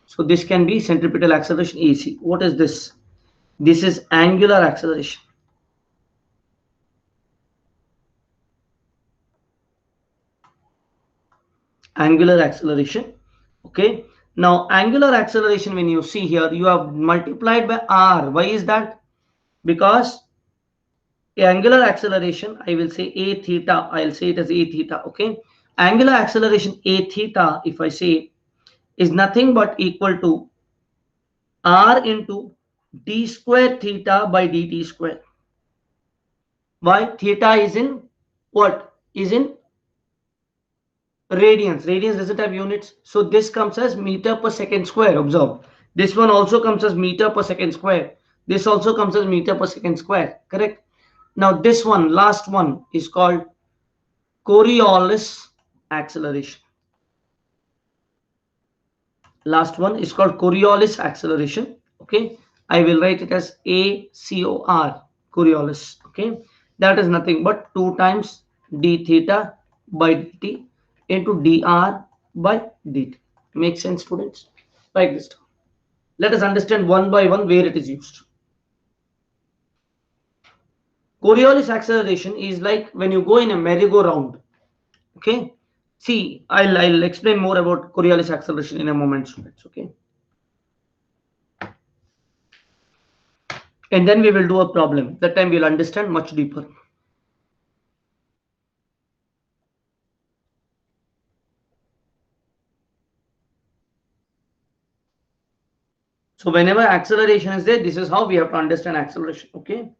So this can be centripetal acceleration AC. What is this? This is angular acceleration. Angular acceleration. Okay. Now angular acceleration, when you see here, you have multiplied by r. Why is that? Because angular acceleration, I will say a theta, I'll say it as a theta. Okay. Angular acceleration a theta, if I say, is nothing but equal to r into d square theta by dt square. Why? Theta is in what? Is in radians. Radians doesn't have units. So this comes as meter per second square. Observe. This one also comes as meter per second square. This also comes as meter per second square. Correct? Now this one, last one, is called Coriolis acceleration. Last one is called Coriolis acceleration. Okay. I will write it as ACOR, Coriolis. Okay. That is nothing but 2 times d theta by dt into dr by dt. Makes sense, students? Like this. Let us understand one by one where it is used. Coriolis acceleration is like when you go in a merry-go-round. Okay. See, I'll explain more about Coriolis acceleration in a moment, students. Okay. And then we will do a problem. That time we'll understand much deeper. So whenever acceleration is there, this is how we have to understand acceleration. Okay.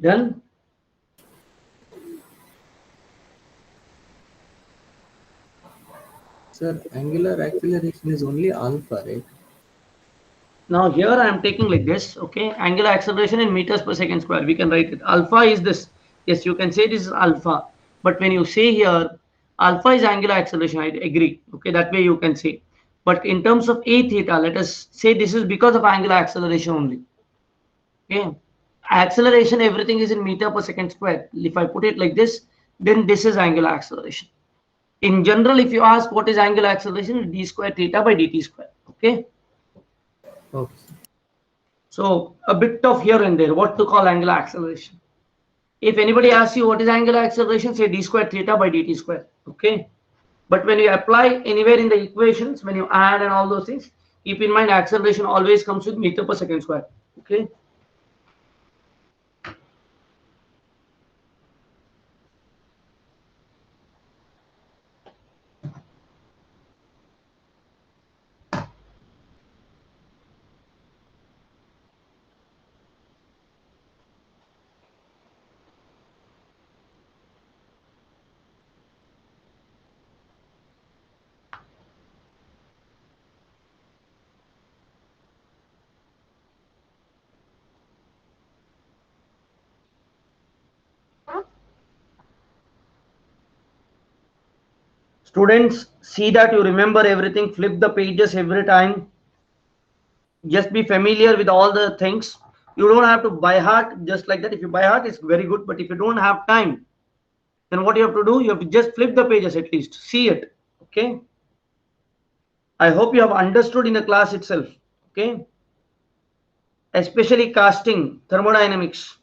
Done. Sir, angular acceleration is only alpha, right? Now here I am taking like this, okay, angular acceleration in meters per second square. We can write it. Alpha is this. Yes, you can say this is alpha. But when you say here, alpha is angular acceleration, I agree. Okay, that way you can say. But in terms of a theta, let us say this is because of angular acceleration only. Okay, acceleration, everything is in meter per second square. If I put it like this, then this is angular acceleration. In general, if you ask what is angular acceleration, d square theta by dt square. Okay. Okay. So a bit of here and there, what to call angular acceleration. If anybody asks you what is angular acceleration, say d square theta by dt square. Okay. But when you apply anywhere in the equations, when you add and all those things, keep in mind acceleration always comes with meter per second square. Okay. Students, see that you remember everything, flip the pages every time. Just be familiar with all the things. You don't have to by heart just like that. If you by heart, it's very good. But if you don't have time, then what you have to do, you have to just flip the pages at least. See it. Okay. I hope you have understood in the class itself. Okay. Especially casting, thermodynamics.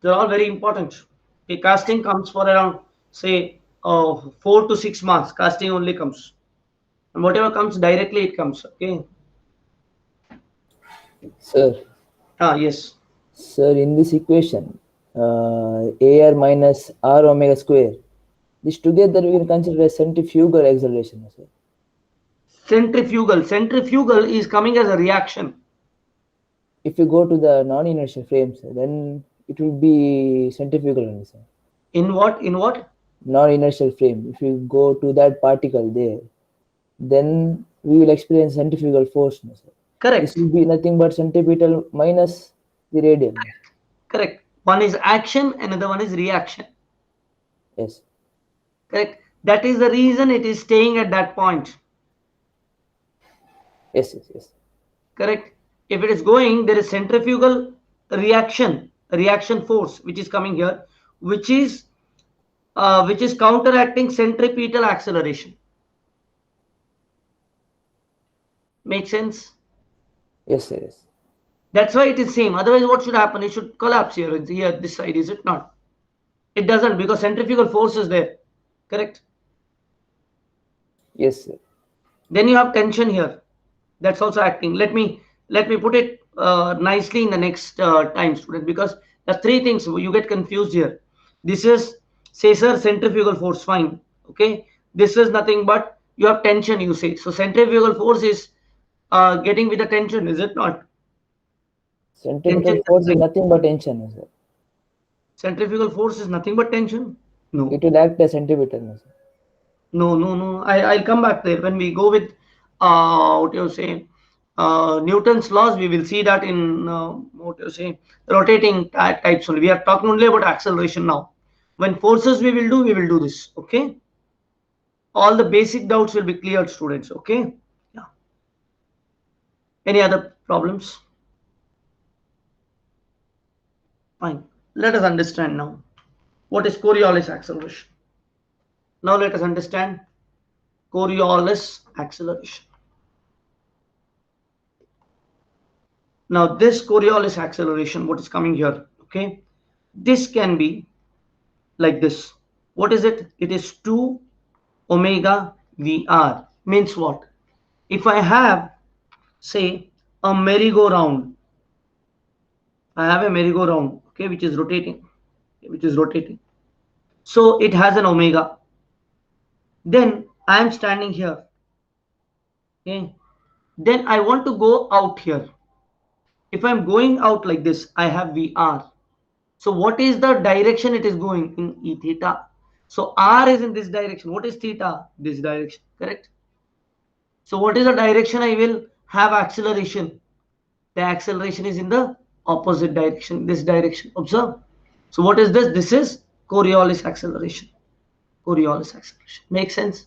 They're all very important. Okay, casting comes for around, say, 4 to 6 marks. Casting only comes. And whatever comes directly, it comes. Okay. Sir, Yes. sir, in this equation, AR minus R omega square, this together we can consider as centrifugal acceleration, sir. Centrifugal. Centrifugal is coming as a reaction. If you go to the non-inertial frames, then it will be centrifugal only, sir. In what? In what? Non-inertial frame. If you go to that particle there, then we will experience centrifugal force, sir. Correct. This will be nothing but centripetal minus the radial. Correct. One is action, another one is reaction. Yes. Correct. That is the reason it is staying at that point. Yes, yes, yes. Correct. If it is going, there is centrifugal reaction force, which is coming here, which is counteracting centripetal acceleration. Make sense? Yes, sir, yes. That's why it is same. Otherwise, what should happen? It should collapse here, this side, is it not? It doesn't, because centrifugal force is there. Correct. Yes, sir. Then you have tension here. That's also acting. Let me put it nicely in the next time, student, because the three things you get confused here. This is, say, sir, centrifugal force, fine. Okay. This is nothing but you have tension, you say. So centrifugal force is getting with the tension, is it not? Centripetal Tension force is doesn't- nothing but tension, sir. Centrifugal force is nothing but tension. No. It will act as centripetal, sir. No. I'll come back there when we go with what you say, Newton's laws, we will see that in what you say, rotating types only. We are talking only about acceleration now. When forces we will do this. Okay. All the basic doubts will be cleared, students. Okay. Yeah. Any other problems? Fine. Let us understand now. What is Coriolis acceleration? Now let us understand Coriolis acceleration. Now this Coriolis acceleration, what is coming here? Okay. This can be like this. What is it? It is 2 omega VR. Means what? If I have, say, a merry-go-round, I have a merry-go-round, okay, which is rotating. So it has an omega. Then I am standing here. Okay. Then I want to go out here. If I'm going out like this, I have VR. So what is the direction it is going in E theta? So R is in this direction. What is theta? This direction, correct? So what is the direction I will have acceleration? The acceleration is in the opposite direction, this direction. Observe. So what is this? This is Coriolis acceleration. Coriolis acceleration. Makes sense?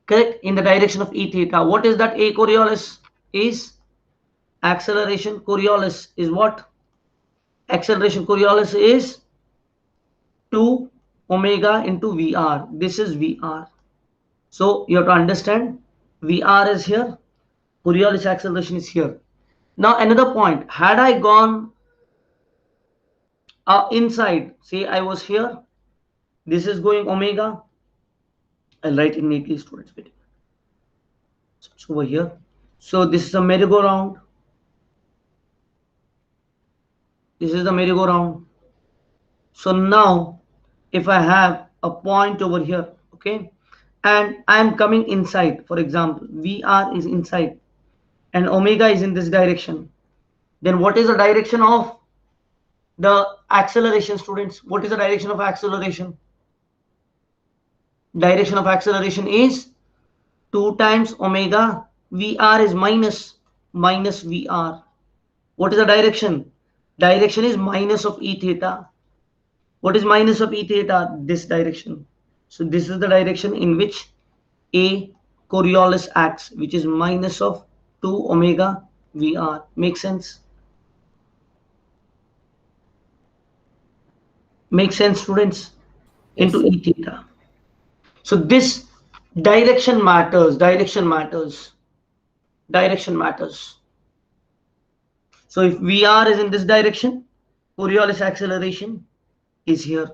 Correct? In the direction of E theta. What is that? A Coriolis is acceleration. Coriolis is what? Acceleration. Coriolis is 2 omega into VR. This is VR. So you have to understand VR is here. Coriolis acceleration is here. Now another point. Had I gone inside, say I was here, this is going omega. I'll write it neatly, students. So it's over here. So this is a merry-go-round. This is the merry-go-round. So now if I have a point over here, okay, and I am coming inside, for example, VR is inside and omega is in this direction, then what is the direction of the acceleration, students? What is the direction of acceleration? Direction of acceleration is 2 times omega. VR is minus VR. What is the direction? Direction is minus of E theta. What is minus of E theta? This direction. So this is the direction in which A Coriolis acts, which is minus of 2 omega VR. Makes sense? Makes sense, students? Yes, Into E theta. So this direction matters. Direction matters. So if VR is in this direction, Coriolis acceleration is here.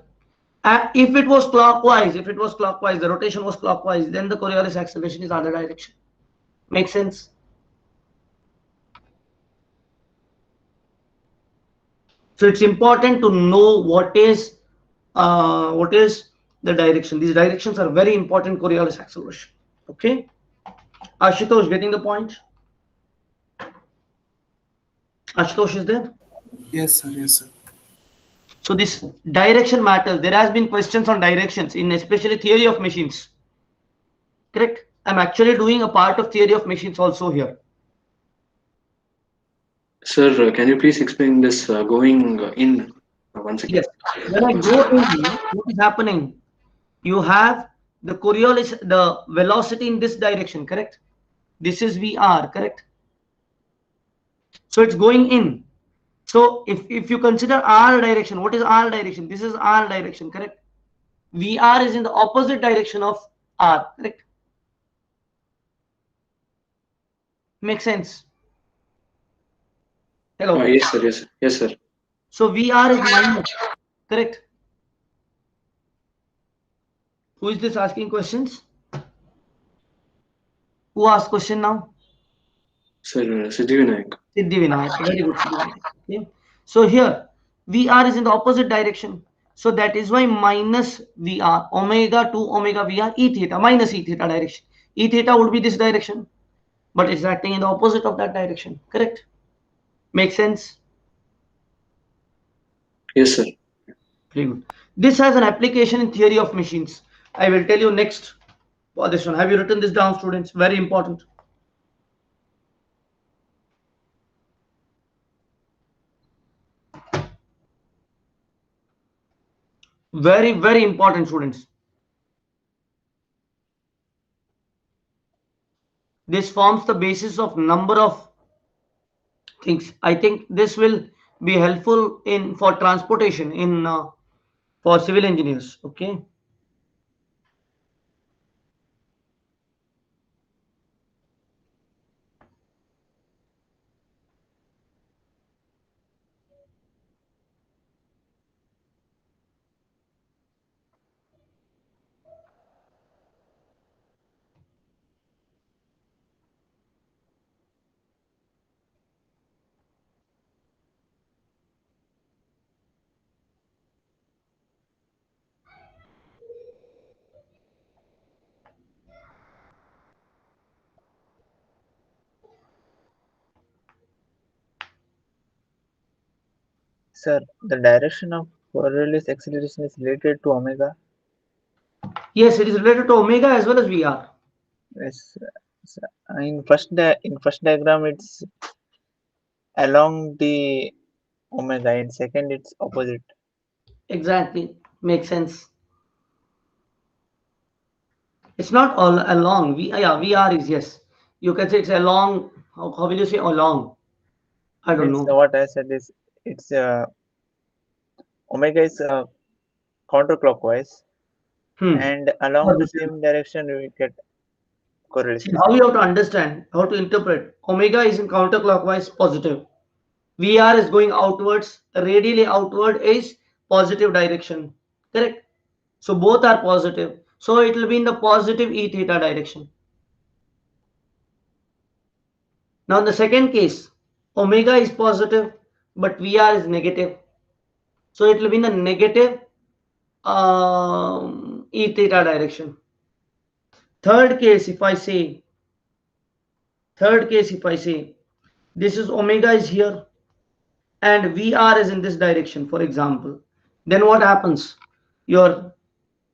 And if it was clockwise, the rotation was clockwise, then the Coriolis acceleration is other direction. Make sense? So it's important to know what is the direction. These directions are very important. Coriolis acceleration. Okay. Ashutosh, getting the point? Ashutosh is there? Yes, sir. Yes, sir. So this direction matters. There has been questions on directions in especially theory of machines. Correct? I'm actually doing a part of theory of machines also here. Sir, can you please explain this going in once again? Yes. When I go in, what is happening? You have the Coriolis, the velocity in this direction, correct? This is VR, correct? So it's going in. So if you consider R direction, what is R direction? This is R direction, correct? VR is in the opposite direction of R, correct? Makes sense? Hello? Yes, sir. Yes, sir. Yes, sir. So VR is minus, correct? Who is this asking questions? Who asked question now? Sir, Siddhivinayak. Siddhivinayak. Very good. Okay. So here VR is in the opposite direction. So that is why minus VR, omega 2 omega VR E theta, minus E theta direction. E theta would be this direction, but it's acting in the opposite of that direction. Correct? Make sense? Yes, sir. Very good. This has an application in theory of machines. I will tell you next for this one. Have you written this down, students? Very important. Very, very important, students. This forms the basis of number of things. I think this will be helpful in for transportation in for civil engineers. Okay. Sir, the direction of Coriolis acceleration is related to omega. Yes, it is related to omega as well as VR. Yes, sir. In first diagram, it's along the omega. In second, it's opposite. Exactly. Makes sense. It's not all along. Yeah, VR is yes. You can say it's along. How will you say along? I don't Means know. what I said is it's omega is counterclockwise, Hmm. and along the Positive. same direction we get Coriolis See how you have acceleration. to understand, how to interpret. Omega is in counterclockwise positive. VR is going outwards, radially outward is positive direction. Correct? So both are positive. So it will be in the positive E theta direction. Now in the second case, omega is positive, but VR is negative. So it will be in the negative E theta direction. Third case, if I say, this is omega is here and VR is in this direction, for example, then what happens? Your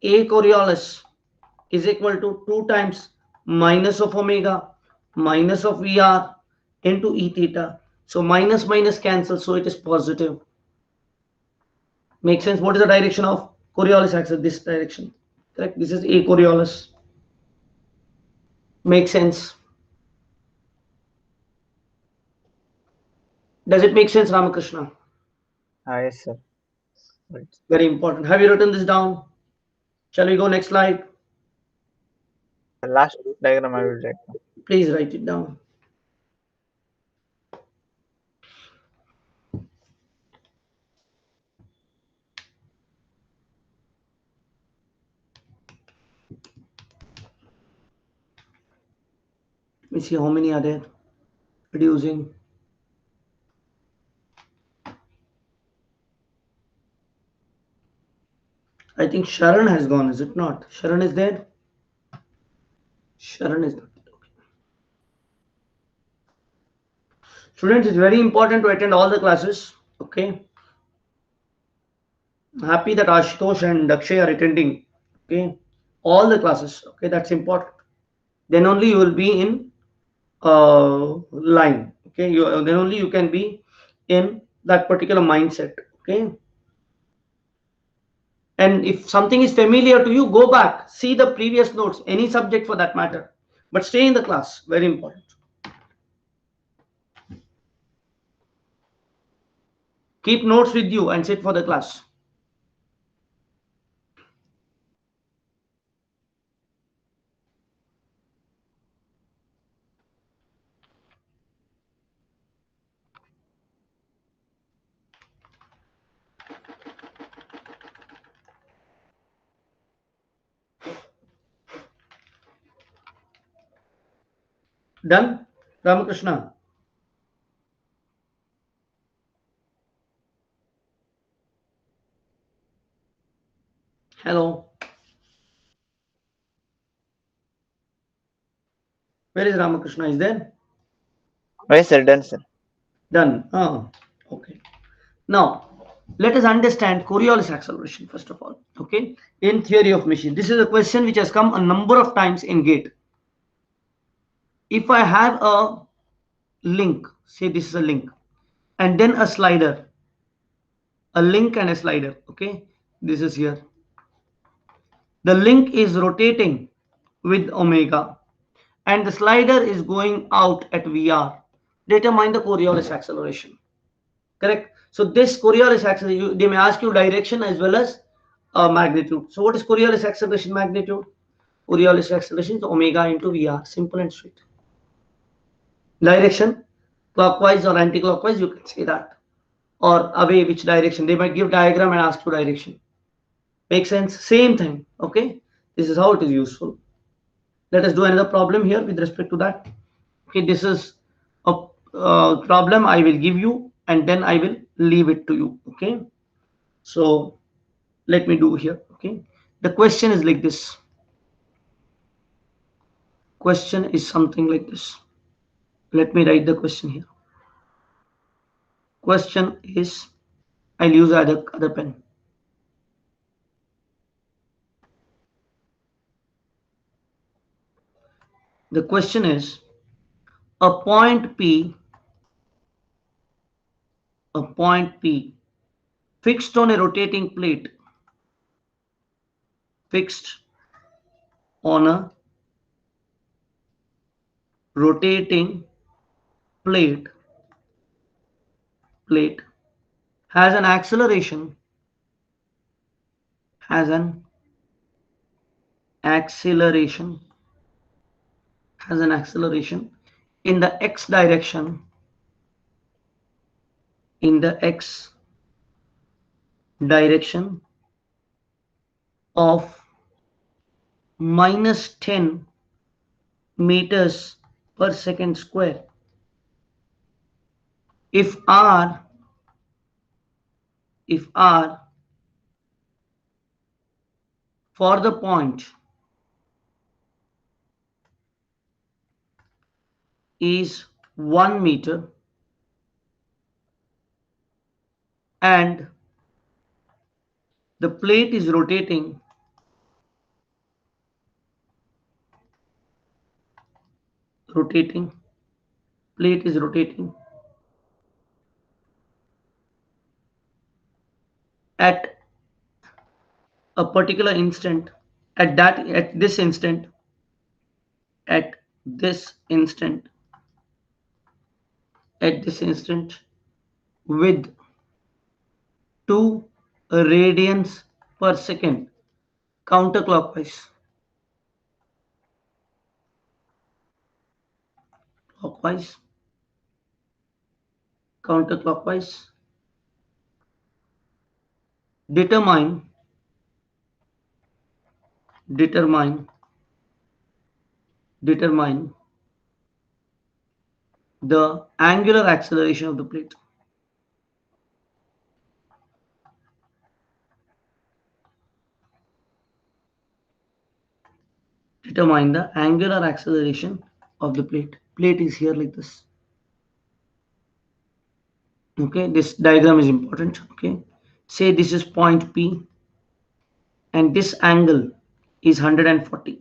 A Coriolis is equal to 2 times minus of omega minus of VR into E theta. So minus minus cancels, so it is positive. Makes sense? What is the direction of Coriolis axis? This direction. Correct? This is A Coriolis. Makes sense? Does it make sense, Ramakrishna? Yes, sir. Right. Very important. Have you written this down? Shall we go next slide? The last diagram I will write now. Please write it down. Let me see how many are there. Reducing. I think Sharon has gone, is it not? Sharon is there? Sharon is not. Students, it's very important to attend all the classes. Okay. Happy that Ashutosh and Dakshay are attending. Okay. All the classes. Okay. That's important. Then only you will be in line. Okay. Then only you can be in that particular mindset. Okay. And if something is familiar to you, go back, see the previous notes, any subject for that matter. But stay in the class. Very important. Keep notes with you and sit for the class. Done? Ramakrishna. Hello. Where is Ramakrishna? Is there? Yes, sir. Done, sir. Done. Oh, okay. Now, let us understand Coriolis acceleration first of all. Okay, in theory of machine, this is a question which has come a number of times in GATE. If I have a link, say this is a link, and then a slider, a link and a slider. Okay, this is here. The link is rotating with omega, and the slider is going out at VR. Determine the Coriolis acceleration. Correct. So this Coriolis acceleration, they may ask you direction as well as magnitude. So what is Coriolis acceleration magnitude? Coriolis acceleration is omega into VR. Simple and sweet. Direction, clockwise or anti-clockwise, you can say that. Or away, which direction. They might give diagram and ask you direction. Make sense? Same thing. Okay. This is how it is useful. Let us do another problem here with respect to that. Okay. This is a problem I will give you and then I will leave it to you. Okay. So let me do here. Okay. The question is like this. Question is something like this. Let me write the question here. Question is, I'll use other pen. The question is, a point P fixed on a rotating plate, fixed on a rotating plate has an acceleration in the x direction of minus 10 meters per second square. If r for the point is 1 meter and the plate is rotating at a particular instant, at this instant with 2 radians per second counterclockwise. Counterclockwise. Determine the angular acceleration of the plate. Determine the angular acceleration of the plate. Plate is here like this. Okay, this diagram is important. Okay, say this is point P and this angle is 140.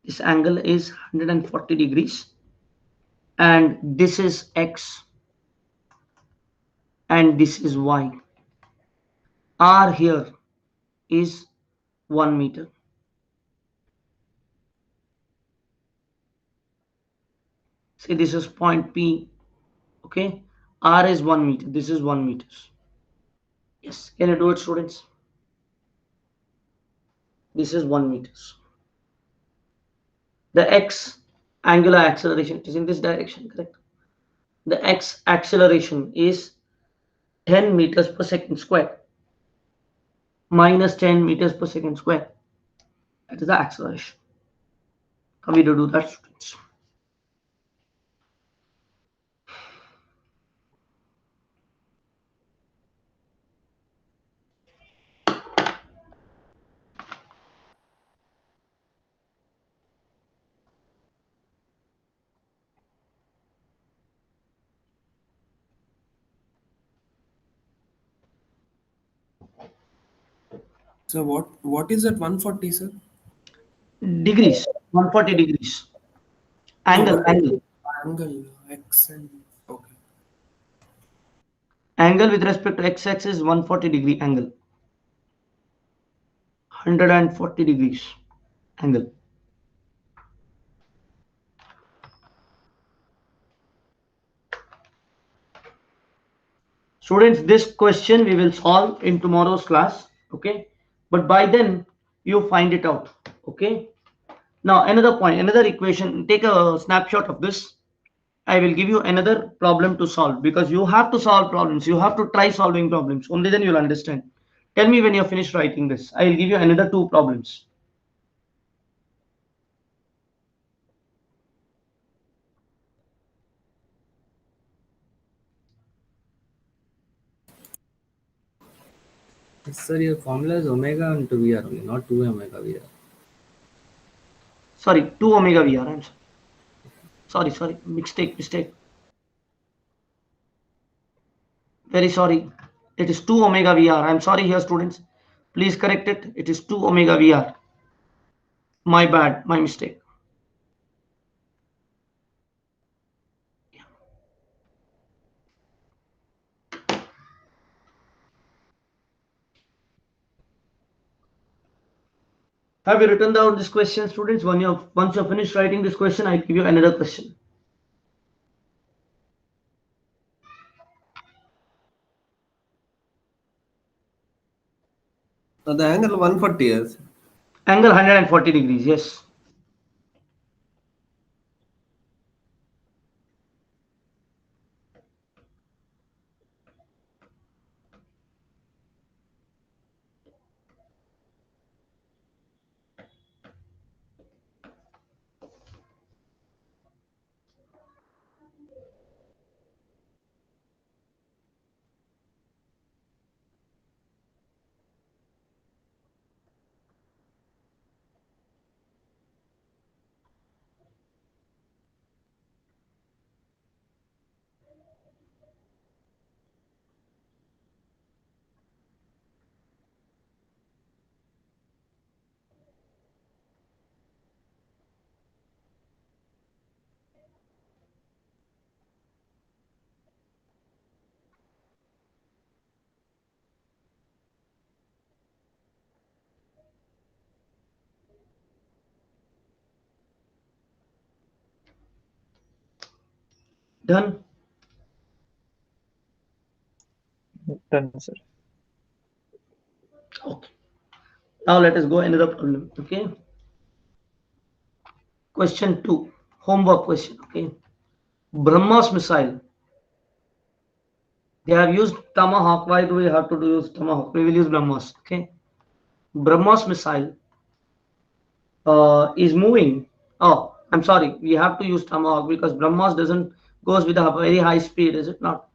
This angle is 140 degrees and this is X and this is Y. R here is 1 meter. Say this is point P. Okay, R is 1 meter. This is 1 meters. Yes, can you do it, students? This is 1 meters. The X angular acceleration is in this direction, correct? The X acceleration is 10 meters per second square minus 10 meters per second square. That is the acceleration. How we do that, students? So what is that 140, sir? Degrees, 140 degrees. No, Angle, but angle. angle x and okay. Angle with respect to x-axis is 140-degree angle. 140 degrees angle. Students, this question we will solve in tomorrow's class, okay? But by then you find it out, okay? Now another point, another equation, take a snapshot of this. I will give you another problem to solve because you have to solve problems. You have to try solving problems. Only then you'll understand. Tell me when you're finished writing this. I will give you another 2 problems. Sir, your formula is omega into VR only, not 2 omega VR. Sorry, 2 omega VR. I'm sorry. Mistake. Very sorry. It is 2 omega VR. I'm sorry here, students. Please correct it. It is 2 omega VR. My bad. My mistake. Have you written down this question, students? Once you're finished writing this question, I'll give you another question. The angle 140 is. Angle 140 degrees. Yes. Done. Done, sir. Okay. Now let us go another problem. Okay. Question 2. Homework question. Okay. BrahMos missile. They have used Tomahawk. Why do we have to use Tomahawk? We will use BrahMos. Okay. BrahMos missile is moving. Oh, I'm sorry. We have to use Tomahawk because BrahMos doesn't goes with a very high speed, is it not?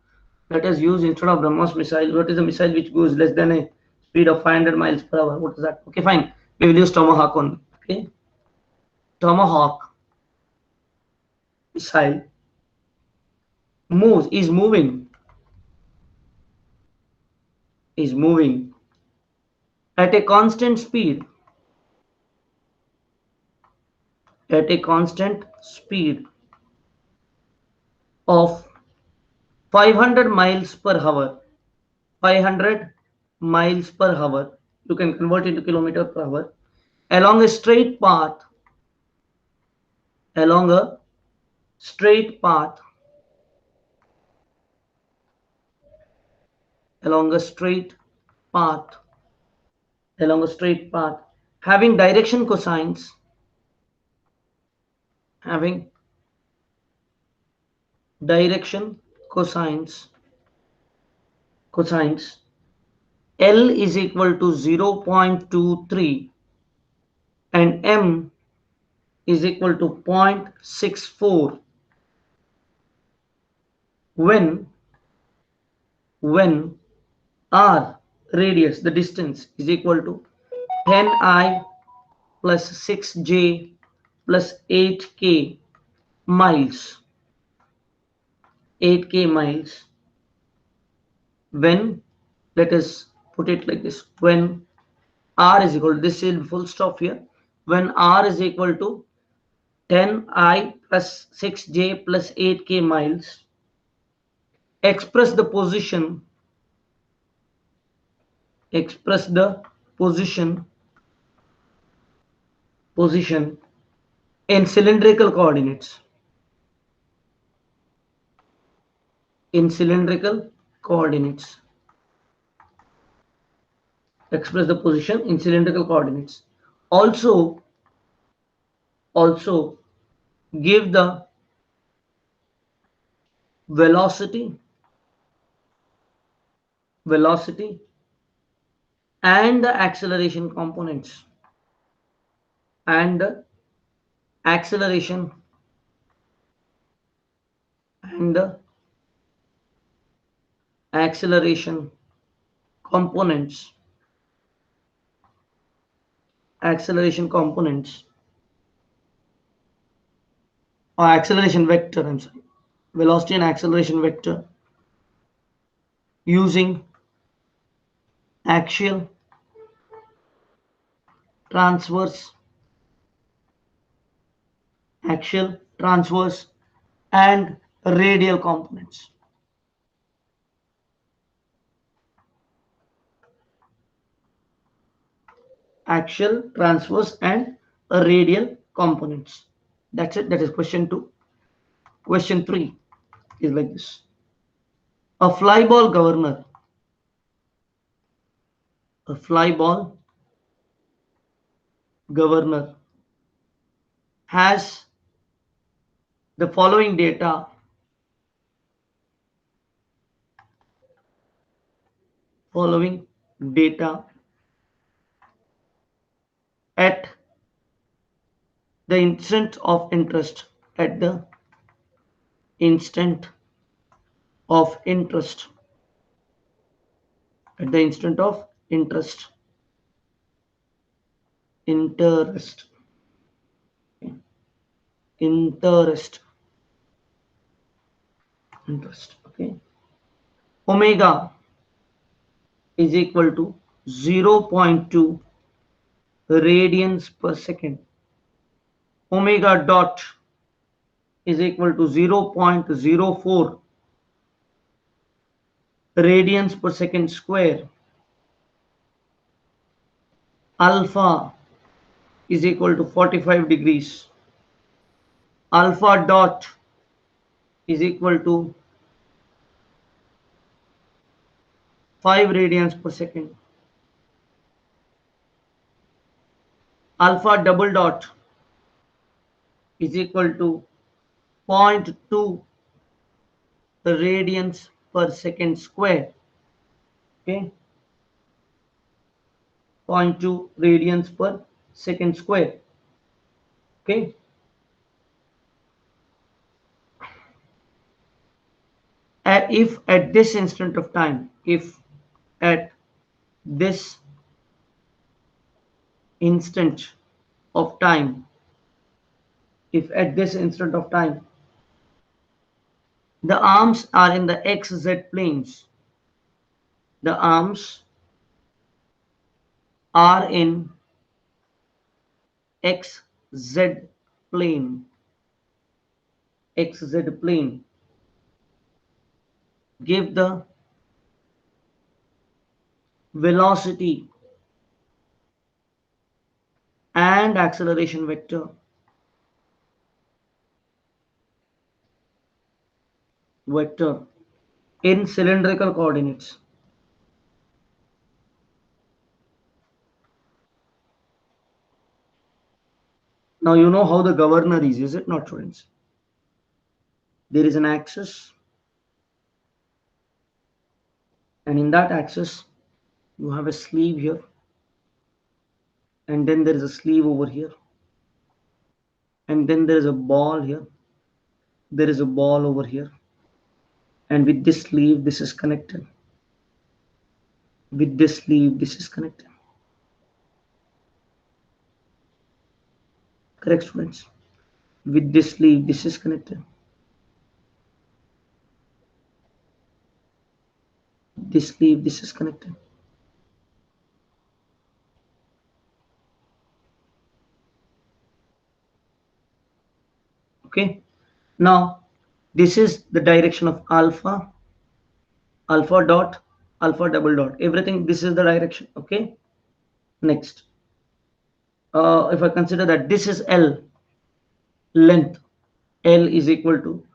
Let us use instead of BrahMos missile. What is the missile which goes less than a speed of 500 miles per hour? What is that? Okay, fine. We will use Tomahawk only. Okay. Tomahawk missile is moving at a constant speed of 500 miles per hour. 500 miles per hour. You can convert into kilometer per hour along a straight path. Along a straight path. Along a straight path. Along a straight path. Having direction cosines. Having direction cosines. L is equal to 0.23 and M is equal to 0.64 when R radius, the distance, is equal to 10I plus 6J plus 8K miles. 8K miles. When, let us put it like this, when r is equal to, this will full stop here, when r is equal to 10I plus 6J plus 8K miles, express the position in cylindrical coordinates. Express the position in cylindrical coordinates. Also give the velocity and the acceleration components, and the acceleration components, or acceleration vector, I'm sorry, velocity and acceleration vector using axial, transverse, and radial components. Axial, transverse, and radial components. That's it. That is question 2. Question 3 is like this. A flyball governor has the following data at the instant of interest, interest okay. Omega is equal to 0.2 radians per second. Omega dot is equal to 0.04 radians per second square. Alpha is equal to 45 degrees. Alpha dot is equal to 5 radians per second. Alpha double dot is equal to 0.2 radians per second square. Okay, 0.2 radians per second square. Okay, if at this instant of time, if at this instant of time the arms are in the xz planes, the arms are in xz plane, give the velocity and acceleration vector in cylindrical coordinates. Now you know how the governor is it not, students? There is an axis, and in that axis you have a sleeve here, and then there is a sleeve over here, and then there is a ball here, there is a ball over here, and with this sleeve this is connected, with this sleeve this is connected. Correct, students? With this sleeve this is connected, this sleeve this is connected. Okay. Now this is the direction of alpha, alpha dot, alpha double dot. Everything. This is the direction. Okay. Next, if I consider that this is L, length L is equal to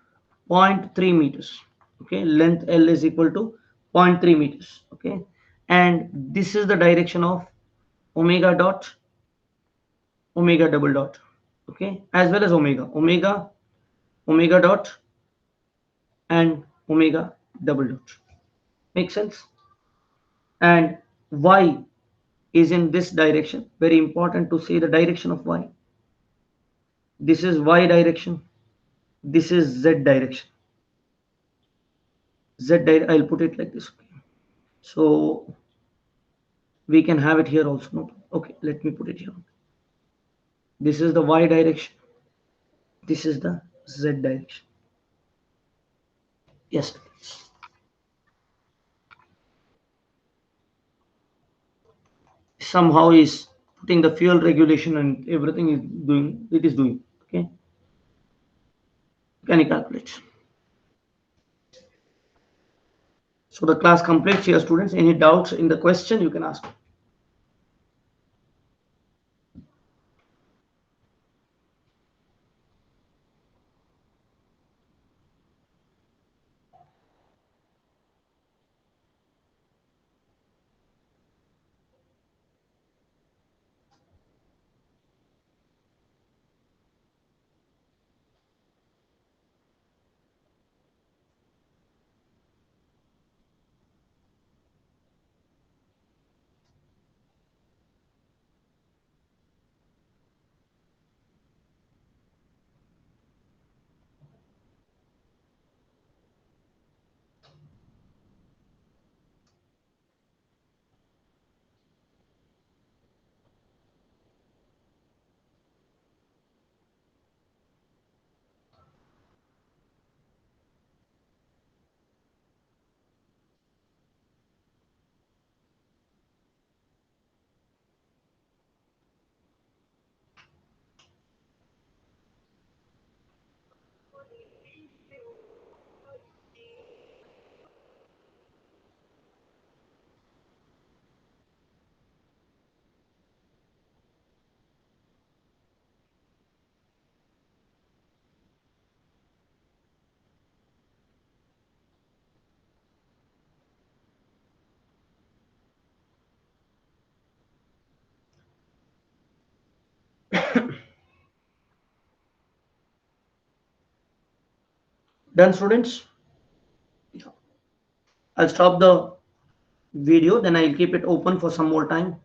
0.3 meters. Okay, length L is equal to 0.3 meters. Okay, and this is the direction of omega dot, omega double dot. Okay, as well as omega, omega dot, and omega double dot. Make sense? And y is in this direction. Very important to see the direction of y. This is y direction. This is z direction. I'll put it like this. Okay. So we can have it here also. No? Okay, let me put it here. This is the y direction. This is the z direction. Yes. Somehow is putting the fuel regulation and everything is doing. It is doing. Okay. Can you calculate? So the class completes here, students. Any doubts in the question you can ask. Done, students? I'll stop the video, then I'll keep it open for some more time.